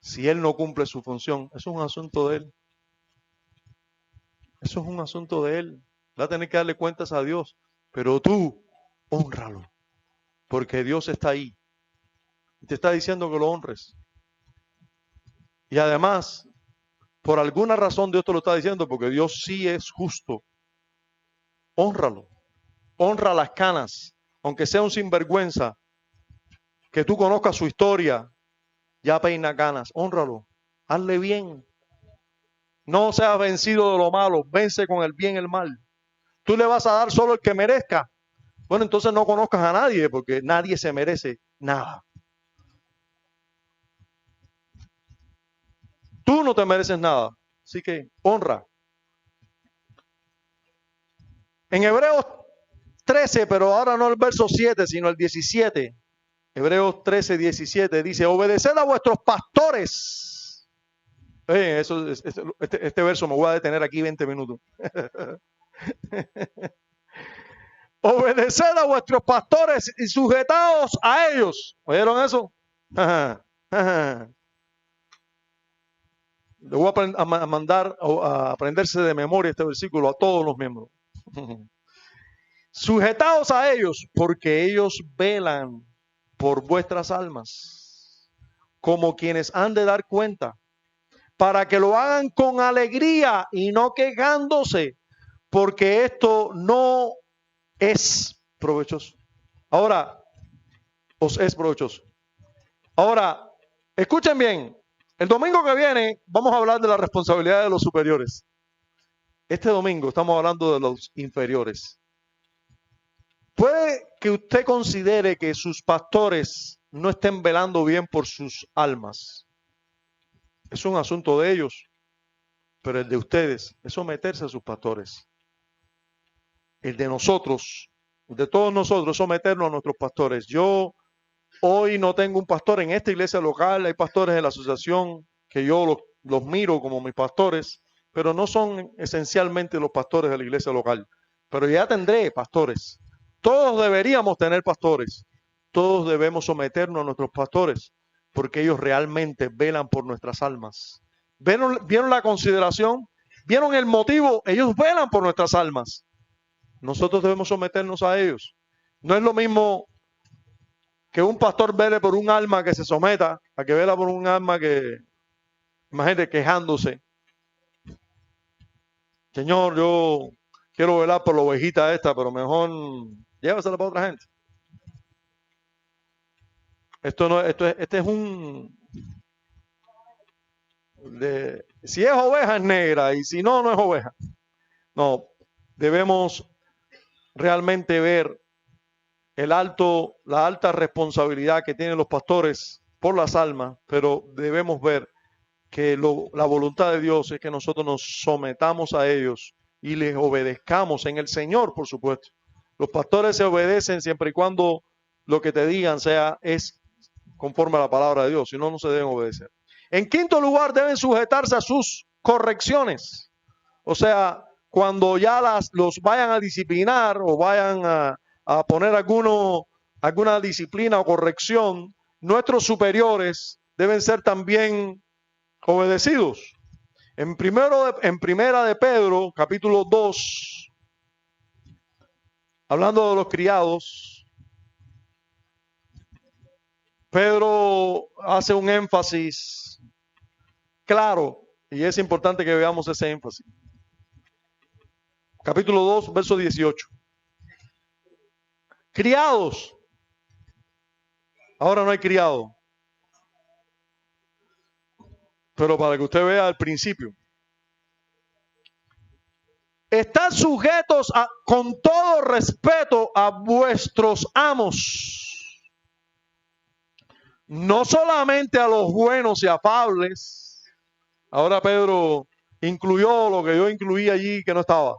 Si él no cumple su función, eso es un asunto de él. Eso es un asunto de él. Va a tener que darle cuentas a Dios. Pero tú, hónralo. Porque Dios está ahí. Y te está diciendo que lo honres. Y además, por alguna razón Dios te lo está diciendo, porque Dios sí es justo. Hónralo. Honra las canas. Aunque sea un sinvergüenza, que tú conozcas su historia, ya peina canas. Hónralo. Hazle bien. No seas vencido de lo malo. Vence con el bien el mal. Tú le vas a dar solo el que merezca. Bueno, entonces no conozcas a nadie porque nadie se merece nada. Tú no te mereces nada. Así que honra. En Hebreos 13, pero ahora no el verso 7, sino el 17. Hebreos 13, 17 dice, obedeced a vuestros pastores. Este verso me voy a detener aquí 20 minutos. Obedeced a vuestros pastores y sujetaos a ellos. ¿Oyeron eso? Le voy a mandar a aprenderse de memoria este versículo a todos los miembros. Sujetaos a ellos, porque ellos velan por vuestras almas, como quienes han de dar cuenta, para que lo hagan con alegría y no quejándose, porque esto no es provechoso. Ahora, os es provechoso. Ahora, escuchen bien, el domingo que viene vamos a hablar de la responsabilidad de los superiores. Este domingo estamos hablando de los inferiores. Puede que usted considere que sus pastores no estén velando bien por sus almas. Es un asunto de ellos, pero el de ustedes es someterse a sus pastores. El de nosotros, el de todos nosotros, someternos a nuestros pastores. Yo hoy no tengo un pastor en esta iglesia local, hay pastores de la asociación que yo los miro como mis pastores, pero no son esencialmente los pastores de la iglesia local. Pero ya tendré pastores. Todos deberíamos tener pastores. Todos debemos someternos a nuestros pastores, porque ellos realmente velan por nuestras almas. ¿Vieron la consideración? ¿Vieron el motivo? Ellos velan por nuestras almas. Nosotros debemos someternos a ellos. No es lo mismo que un pastor vele por un alma que se someta, a que vela por un alma que, imagínate, quejándose. Señor, yo quiero velar por la ovejita esta, pero mejor llévasela para otra gente. Este es si es oveja es negra y si no, no es oveja. No, debemos realmente ver la alta responsabilidad que tienen los pastores por las almas, pero debemos ver que la voluntad de Dios es que nosotros nos sometamos a ellos y les obedezcamos en el Señor, por supuesto. Los pastores se obedecen siempre y cuando lo que te digan es conforme a la palabra de Dios, si no, no se deben obedecer. En quinto lugar, deben sujetarse a sus correcciones. O sea, cuando ya los vayan a disciplinar o vayan a poner alguna disciplina o corrección, nuestros superiores deben ser también obedecidos. En primera de Pedro, capítulo 2, hablando de los criados, Pedro hace un énfasis claro y es importante que veamos ese énfasis. Capítulo 2, verso 18. Criados. Ahora no hay criado. Pero para que usted vea el principio. Estad sujetos con todo respeto a vuestros amos. No solamente a los buenos y afables. Ahora Pedro incluyó lo que yo incluí allí que no estaba.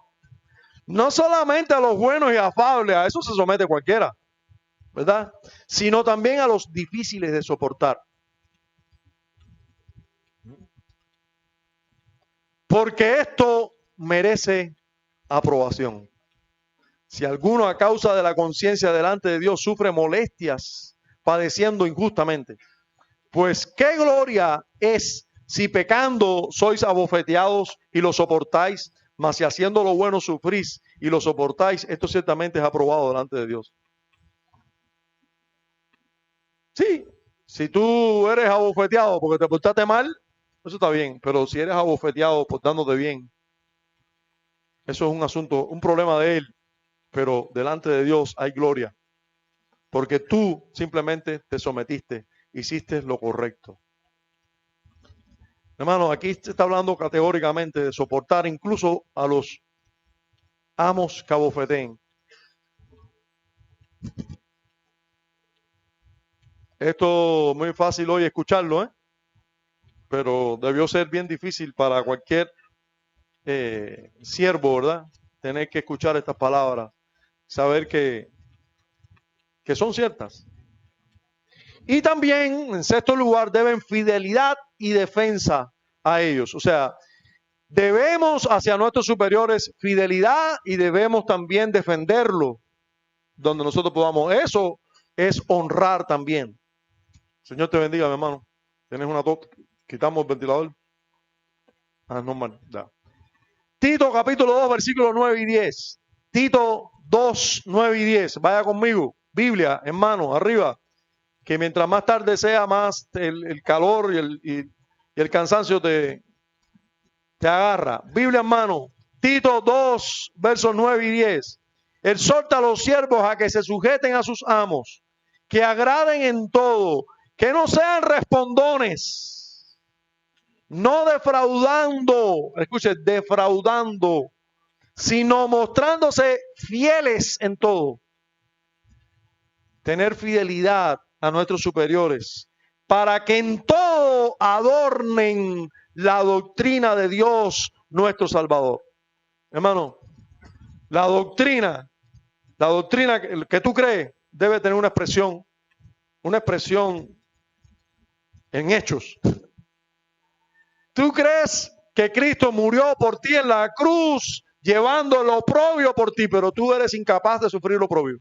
No solamente a los buenos y afables, a eso se somete cualquiera, ¿verdad? Sino también a los difíciles de soportar. Porque esto merece aprobación. Si alguno a causa de la conciencia delante de Dios sufre molestias, padeciendo injustamente, pues qué gloria es si pecando sois abofeteados y lo soportáis, mas si haciendo lo bueno sufrís y lo soportáis, esto ciertamente es aprobado delante de Dios. Sí, si tú eres abofeteado porque te portaste mal, eso está bien, pero si eres abofeteado portándote bien, eso es un asunto, un problema de él, pero delante de Dios hay gloria, porque tú simplemente te sometiste, hiciste lo correcto. Hermano, aquí se está hablando categóricamente de soportar incluso a los amos que abofeteen. Esto es muy fácil hoy escucharlo, pero debió ser bien difícil para cualquier siervo, ¿verdad? Tener que escuchar estas palabras, saber que son ciertas. Y también, en sexto lugar, deben fidelidad y defensa a ellos. O sea, debemos hacia nuestros superiores fidelidad y debemos también defenderlo donde nosotros podamos. Eso es honrar también. Señor te bendiga, mi hermano. ¿Tienes una tos? ¿Quitamos el ventilador? Normal. Ya. Tito capítulo 2, versículos 9 y 10. Tito 2, 9 y 10. Vaya conmigo. Biblia, hermano, arriba. Que mientras más tarde sea, más el calor y el cansancio te agarra. Biblia, hermano. Tito 2, versos 9 y 10. Exhorta a los siervos a que se sujeten a sus amos, que agraden en todo, que no sean respondones, no defraudando, escuche, defraudando, sino mostrándose fieles en todo. Tener fidelidad a nuestros superiores, para que en todo adornen la doctrina de Dios, nuestro Salvador. Hermano, la doctrina que tú crees debe tener una expresión en hechos. ¿Tú crees que Cristo murió por ti en la cruz, llevando el oprobio por ti, pero tú eres incapaz de sufrir el oprobio?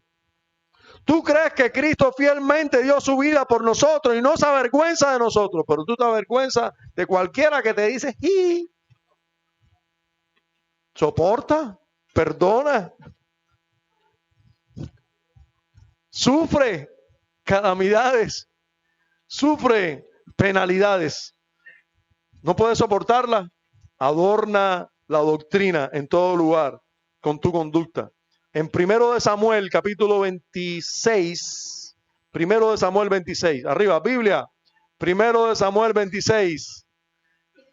¿Tú crees que Cristo fielmente dio su vida por nosotros y no se avergüenza de nosotros, pero tú te avergüenzas de cualquiera que te dice, ¡y! Soporta, perdona, sufre calamidades, sufre penalidades. ¿No puedes soportarla? Adorna la doctrina en todo lugar con tu conducta, En 1 capítulo 26, 1 Samuel 26, arriba, Biblia, 1 Samuel 26,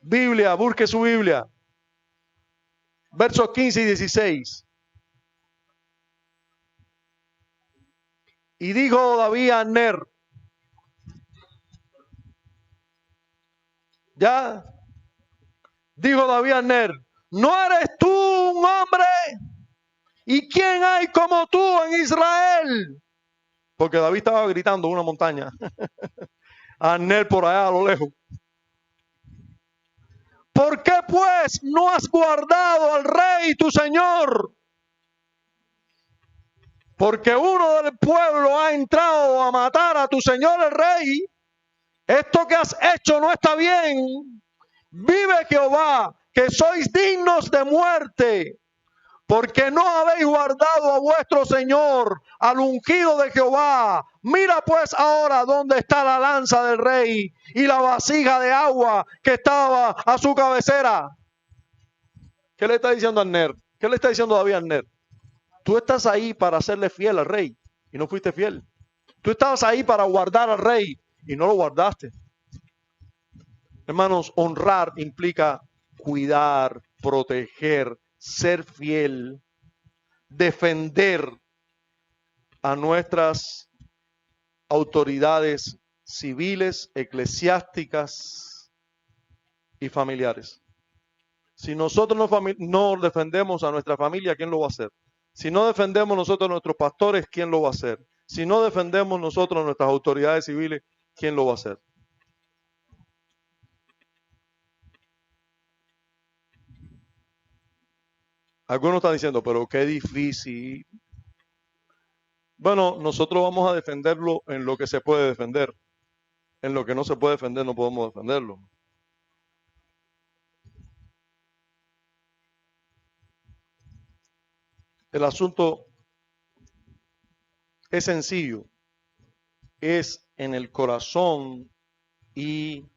Biblia, busque su Biblia, versos 15 y 16. Y dijo David a Abner, ya, dijo David a Abner, ¿no eres tú un hombre? ¿Y quién hay como tú en Israel? Porque David estaba gritando en una montaña. Abner por allá a lo lejos. ¿Por qué pues no has guardado al rey tu señor? Porque uno del pueblo ha entrado a matar a tu señor el rey. Esto que has hecho no está bien. Vive Jehová, que sois dignos de muerte, porque no habéis guardado a vuestro Señor, al ungido de Jehová. Mira pues ahora dónde está la lanza del rey y la vasija de agua que estaba a su cabecera. ¿Qué le está diciendo Abner? ¿Qué le está diciendo David a Abner? Tú estás ahí para hacerle fiel al rey y no fuiste fiel. Tú estabas ahí para guardar al rey y no lo guardaste. Hermanos, honrar implica cuidar, proteger, ser fiel, defender a nuestras autoridades civiles, eclesiásticas y familiares. Si nosotros no defendemos a nuestra familia, ¿quién lo va a hacer? Si no defendemos nosotros a nuestros pastores, ¿quién lo va a hacer? Si no defendemos nosotros a nuestras autoridades civiles, ¿quién lo va a hacer? Algunos están diciendo, pero qué difícil. Bueno, nosotros vamos a defenderlo en lo que se puede defender. En lo que no se puede defender, no podemos defenderlo. El asunto es sencillo. Es en el corazón y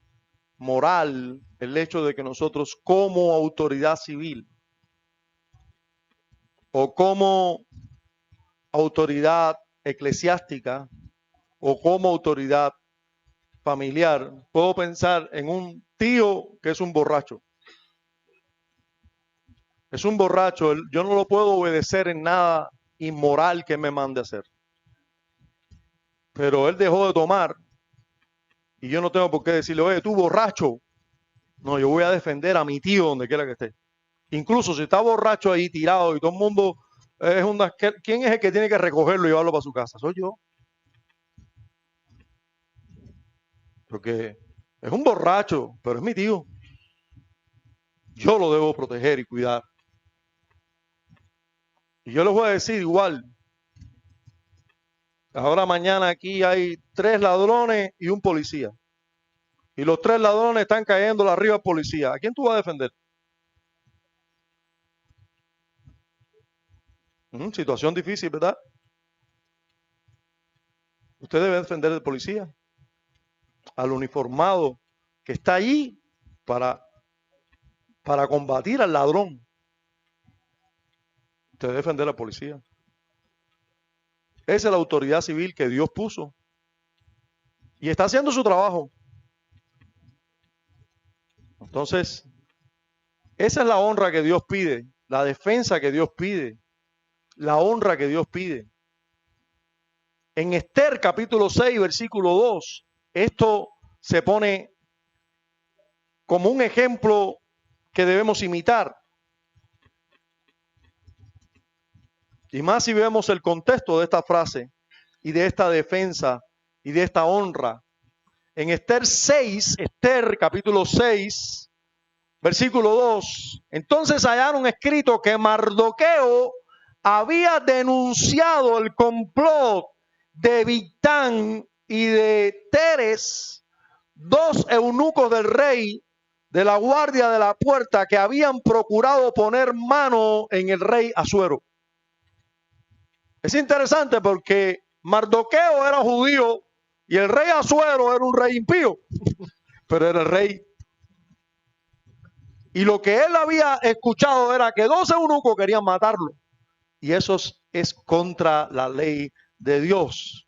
moral el hecho de que nosotros como autoridad civil o como autoridad eclesiástica o como autoridad familiar, puedo pensar en un tío que es un borracho. Es un borracho, yo no lo puedo obedecer en nada inmoral que me mande a hacer. Pero él dejó de tomar y yo no tengo por qué decirle, oye, tú borracho. No, yo voy a defender a mi tío donde quiera que esté. Incluso si está borracho ahí tirado y todo el mundo es ¿quién es el que tiene que recogerlo y llevarlo para su casa? Soy yo. Porque es un borracho, pero es mi tío. Yo lo debo proteger y cuidar. Y yo les voy a decir igual. Ahora mañana aquí hay 3 ladrones y un policía. Y los 3 ladrones están cayendo arriba al policía. ¿A quién tú vas a defender? Situación difícil, ¿verdad? Usted debe defender al policía, al uniformado que está allí para combatir al ladrón. Usted debe defender a la policía. Esa es la autoridad civil que Dios puso. Y está haciendo su trabajo. Entonces, esa es la honra que Dios pide, la defensa que Dios pide, la honra que Dios pide. En Esther capítulo 6, versículo 2, esto se pone como un ejemplo que debemos imitar. Y más si vemos el contexto de esta frase y de esta defensa y de esta honra. En Esther 6, Esther capítulo 6, versículo 2, entonces hallaron escrito que Mardoqueo había denunciado el complot de Bigtán y de Teres, 2 eunucos del rey de la guardia de la puerta que habían procurado poner mano en el rey Asuero. Es interesante porque Mardoqueo era judío y el rey Asuero era un rey impío, pero era el rey. Y lo que él había escuchado era que 2 eunucos querían matarlo. Y esos es contra la ley de Dios.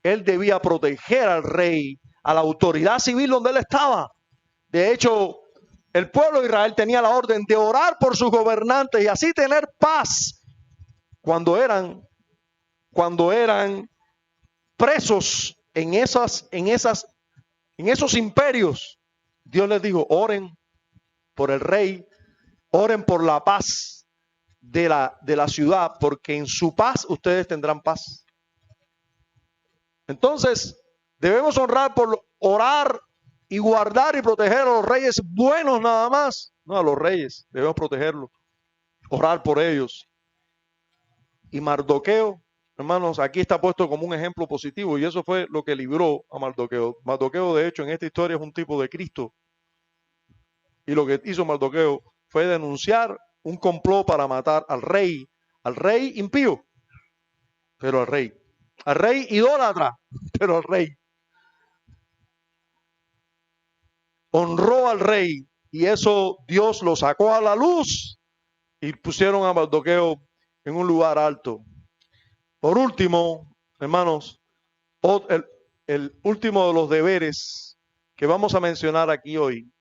Él debía proteger al rey, a la autoridad civil donde él estaba. De hecho, el pueblo de Israel tenía la orden de orar por sus gobernantes y así tener paz cuando eran presos en esos imperios. Dios les dijo, oren por el rey, oren por la paz de la ciudad, porque en su paz ustedes tendrán paz. Entonces, debemos orar y guardar y proteger a los reyes buenos nada más. No, a los reyes, debemos protegerlos, orar por ellos. Y Mardoqueo, hermanos, aquí está puesto como un ejemplo positivo y eso fue lo que libró a Mardoqueo. Mardoqueo, de hecho, en esta historia es un tipo de Cristo. Y lo que hizo Mardoqueo fue denunciar un complot para matar al rey impío, pero al rey idólatra, pero al rey. Honró al rey y eso Dios lo sacó a la luz y pusieron a Mardoqueo en un lugar alto. Por último, hermanos, el último de los deberes que vamos a mencionar aquí hoy,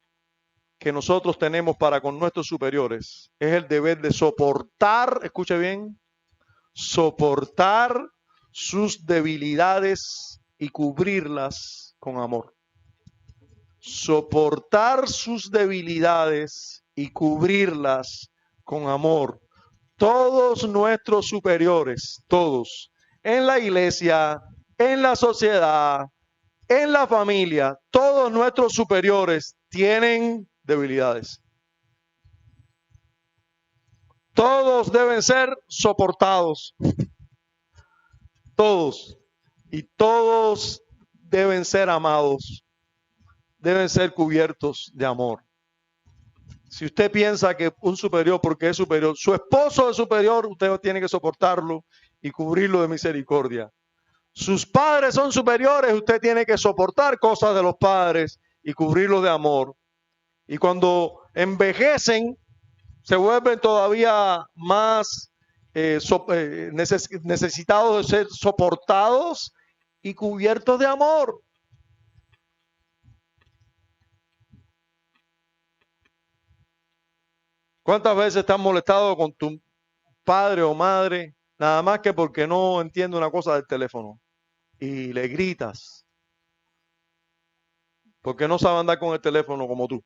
que nosotros tenemos para con nuestros superiores, es el deber de soportar, escuche bien, soportar sus debilidades y cubrirlas con amor. Soportar sus debilidades y cubrirlas con amor. Todos nuestros superiores, todos, en la iglesia, en la sociedad, en la familia, todos nuestros superiores tienen debilidades. Todos deben ser soportados. Todos. Y todos deben ser amados. Deben ser cubiertos de amor. Si usted piensa que un superior, porque es superior, su esposo es superior, usted tiene que soportarlo y cubrirlo de misericordia. Sus padres son superiores, usted tiene que soportar cosas de los padres y cubrirlos de amor. Y cuando envejecen, se vuelven todavía más necesitados de ser soportados y cubiertos de amor. ¿Cuántas veces estás molestado con tu padre o madre nada más que porque no entiende una cosa del teléfono y le gritas porque no sabe andar con el teléfono como tú?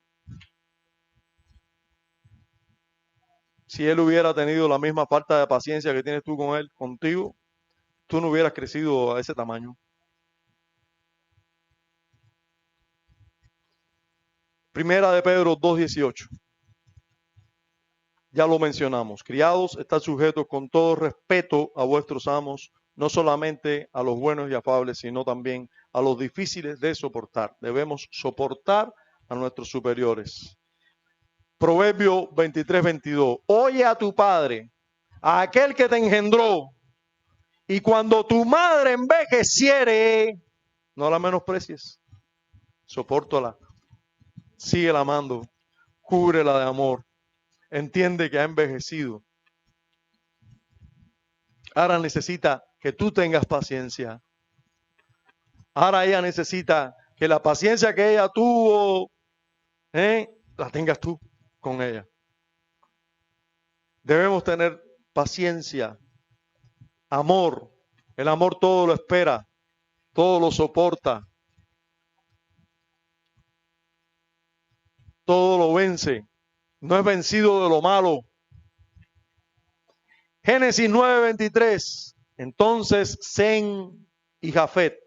Si él hubiera tenido la misma falta de paciencia que tienes tú con él, contigo, tú no hubieras crecido a ese tamaño. Primera de Pedro 2:18. Ya lo mencionamos. Criados, estad sujetos con todo respeto a vuestros amos, no solamente a los buenos y afables, sino también a los difíciles de soportar. Debemos soportar a nuestros superiores. Proverbio 23:22. Oye a tu padre, a aquel que te engendró, y cuando tu madre envejeciere, no la menosprecies. Sopórtala, síguela amando, cúbrela de amor. Entiende que ha envejecido. Ahora necesita que tú tengas paciencia. Ahora ella necesita que la paciencia que ella tuvo, la tengas tú con ella. Debemos tener paciencia, amor. El amor todo lo espera, todo lo soporta, todo lo vence. No es vencido de lo malo. Génesis 9:23. Entonces Sem y Jafet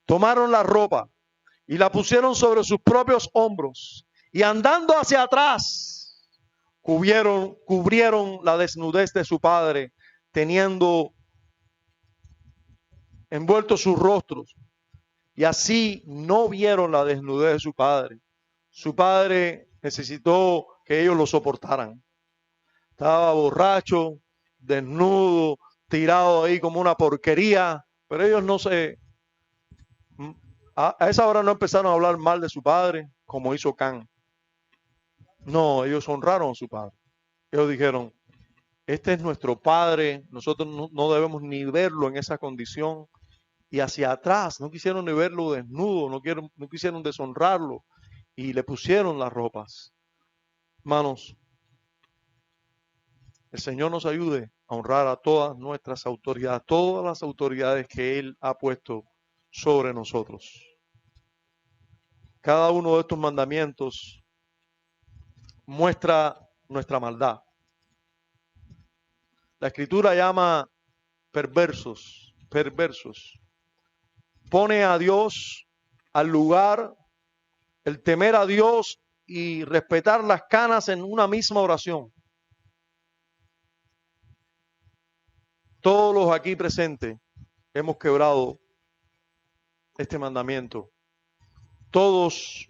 tomaron la ropa y la pusieron sobre sus propios hombros y andando hacia atrás cubrieron la desnudez de su padre, teniendo envueltos sus rostros, y así no vieron la desnudez de su padre. Su padre necesitó que ellos lo soportaran. Estaba borracho, desnudo, tirado ahí como una porquería, pero ellos no se... A esa hora no empezaron a hablar mal de su padre, como hizo Can. No, ellos honraron a su padre. Ellos dijeron, Este es nuestro Padre, nosotros no debemos ni verlo en esa condición. Y hacia atrás, no quisieron ni verlo desnudo, no quisieron deshonrarlo y le pusieron las ropas. Hermanos, el Señor nos ayude a honrar a todas nuestras autoridades, todas las autoridades que Él ha puesto sobre nosotros. Cada uno de estos mandamientos muestra nuestra maldad. La Escritura llama perversos. Pone a Dios al lugar, el temer a Dios y respetar las canas en una misma oración. Todos los aquí presentes hemos quebrado este mandamiento. Todos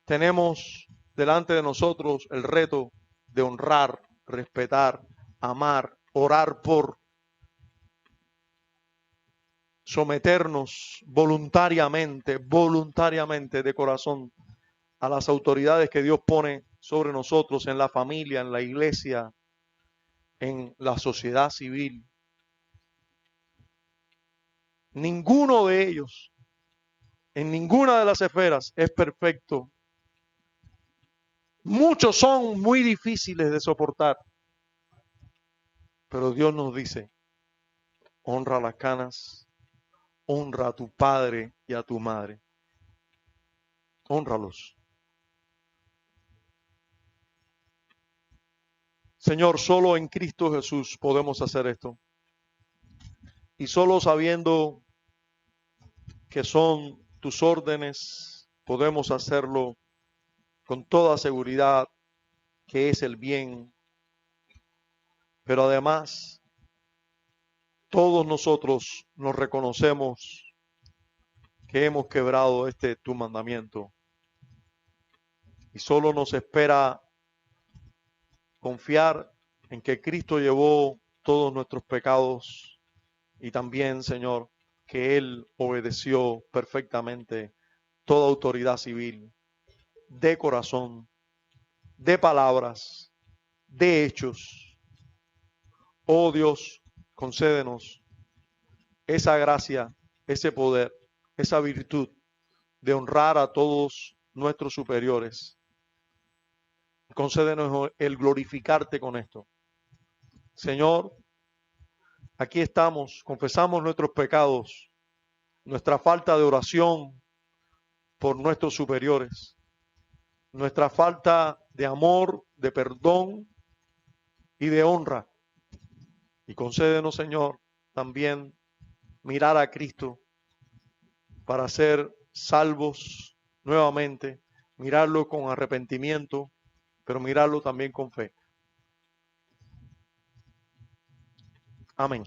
tenemos delante de nosotros el reto de honrar, respetar, amar, orar por, someternos voluntariamente de corazón a las autoridades que Dios pone sobre nosotros en la familia, en la iglesia, en la sociedad civil. Ninguno de ellos, en ninguna de las esferas, es perfecto. Muchos son muy difíciles de soportar, pero Dios nos dice, honra las canas, honra a tu padre y a tu madre. Hónralos. Señor, solo en Cristo Jesús podemos hacer esto. Y solo sabiendo que son tus órdenes, podemos hacerlo con toda seguridad, que es el bien. Pero además, todos nosotros nos reconocemos que hemos quebrado tu mandamiento. Y solo nos espera confiar en que Cristo llevó todos nuestros pecados y también, Señor, que Él obedeció perfectamente toda autoridad civil, de corazón, de palabras, de hechos. Oh Dios, concédenos esa gracia, ese poder, esa virtud de honrar a todos nuestros superiores. Concédenos el glorificarte con esto. Señor, aquí estamos, confesamos nuestros pecados, nuestra falta de oración por nuestros superiores, nuestra falta de amor, de perdón y de honra. Y concédenos, Señor, también mirar a Cristo para ser salvos nuevamente, mirarlo con arrepentimiento, pero mirarlo también con fe. Amén.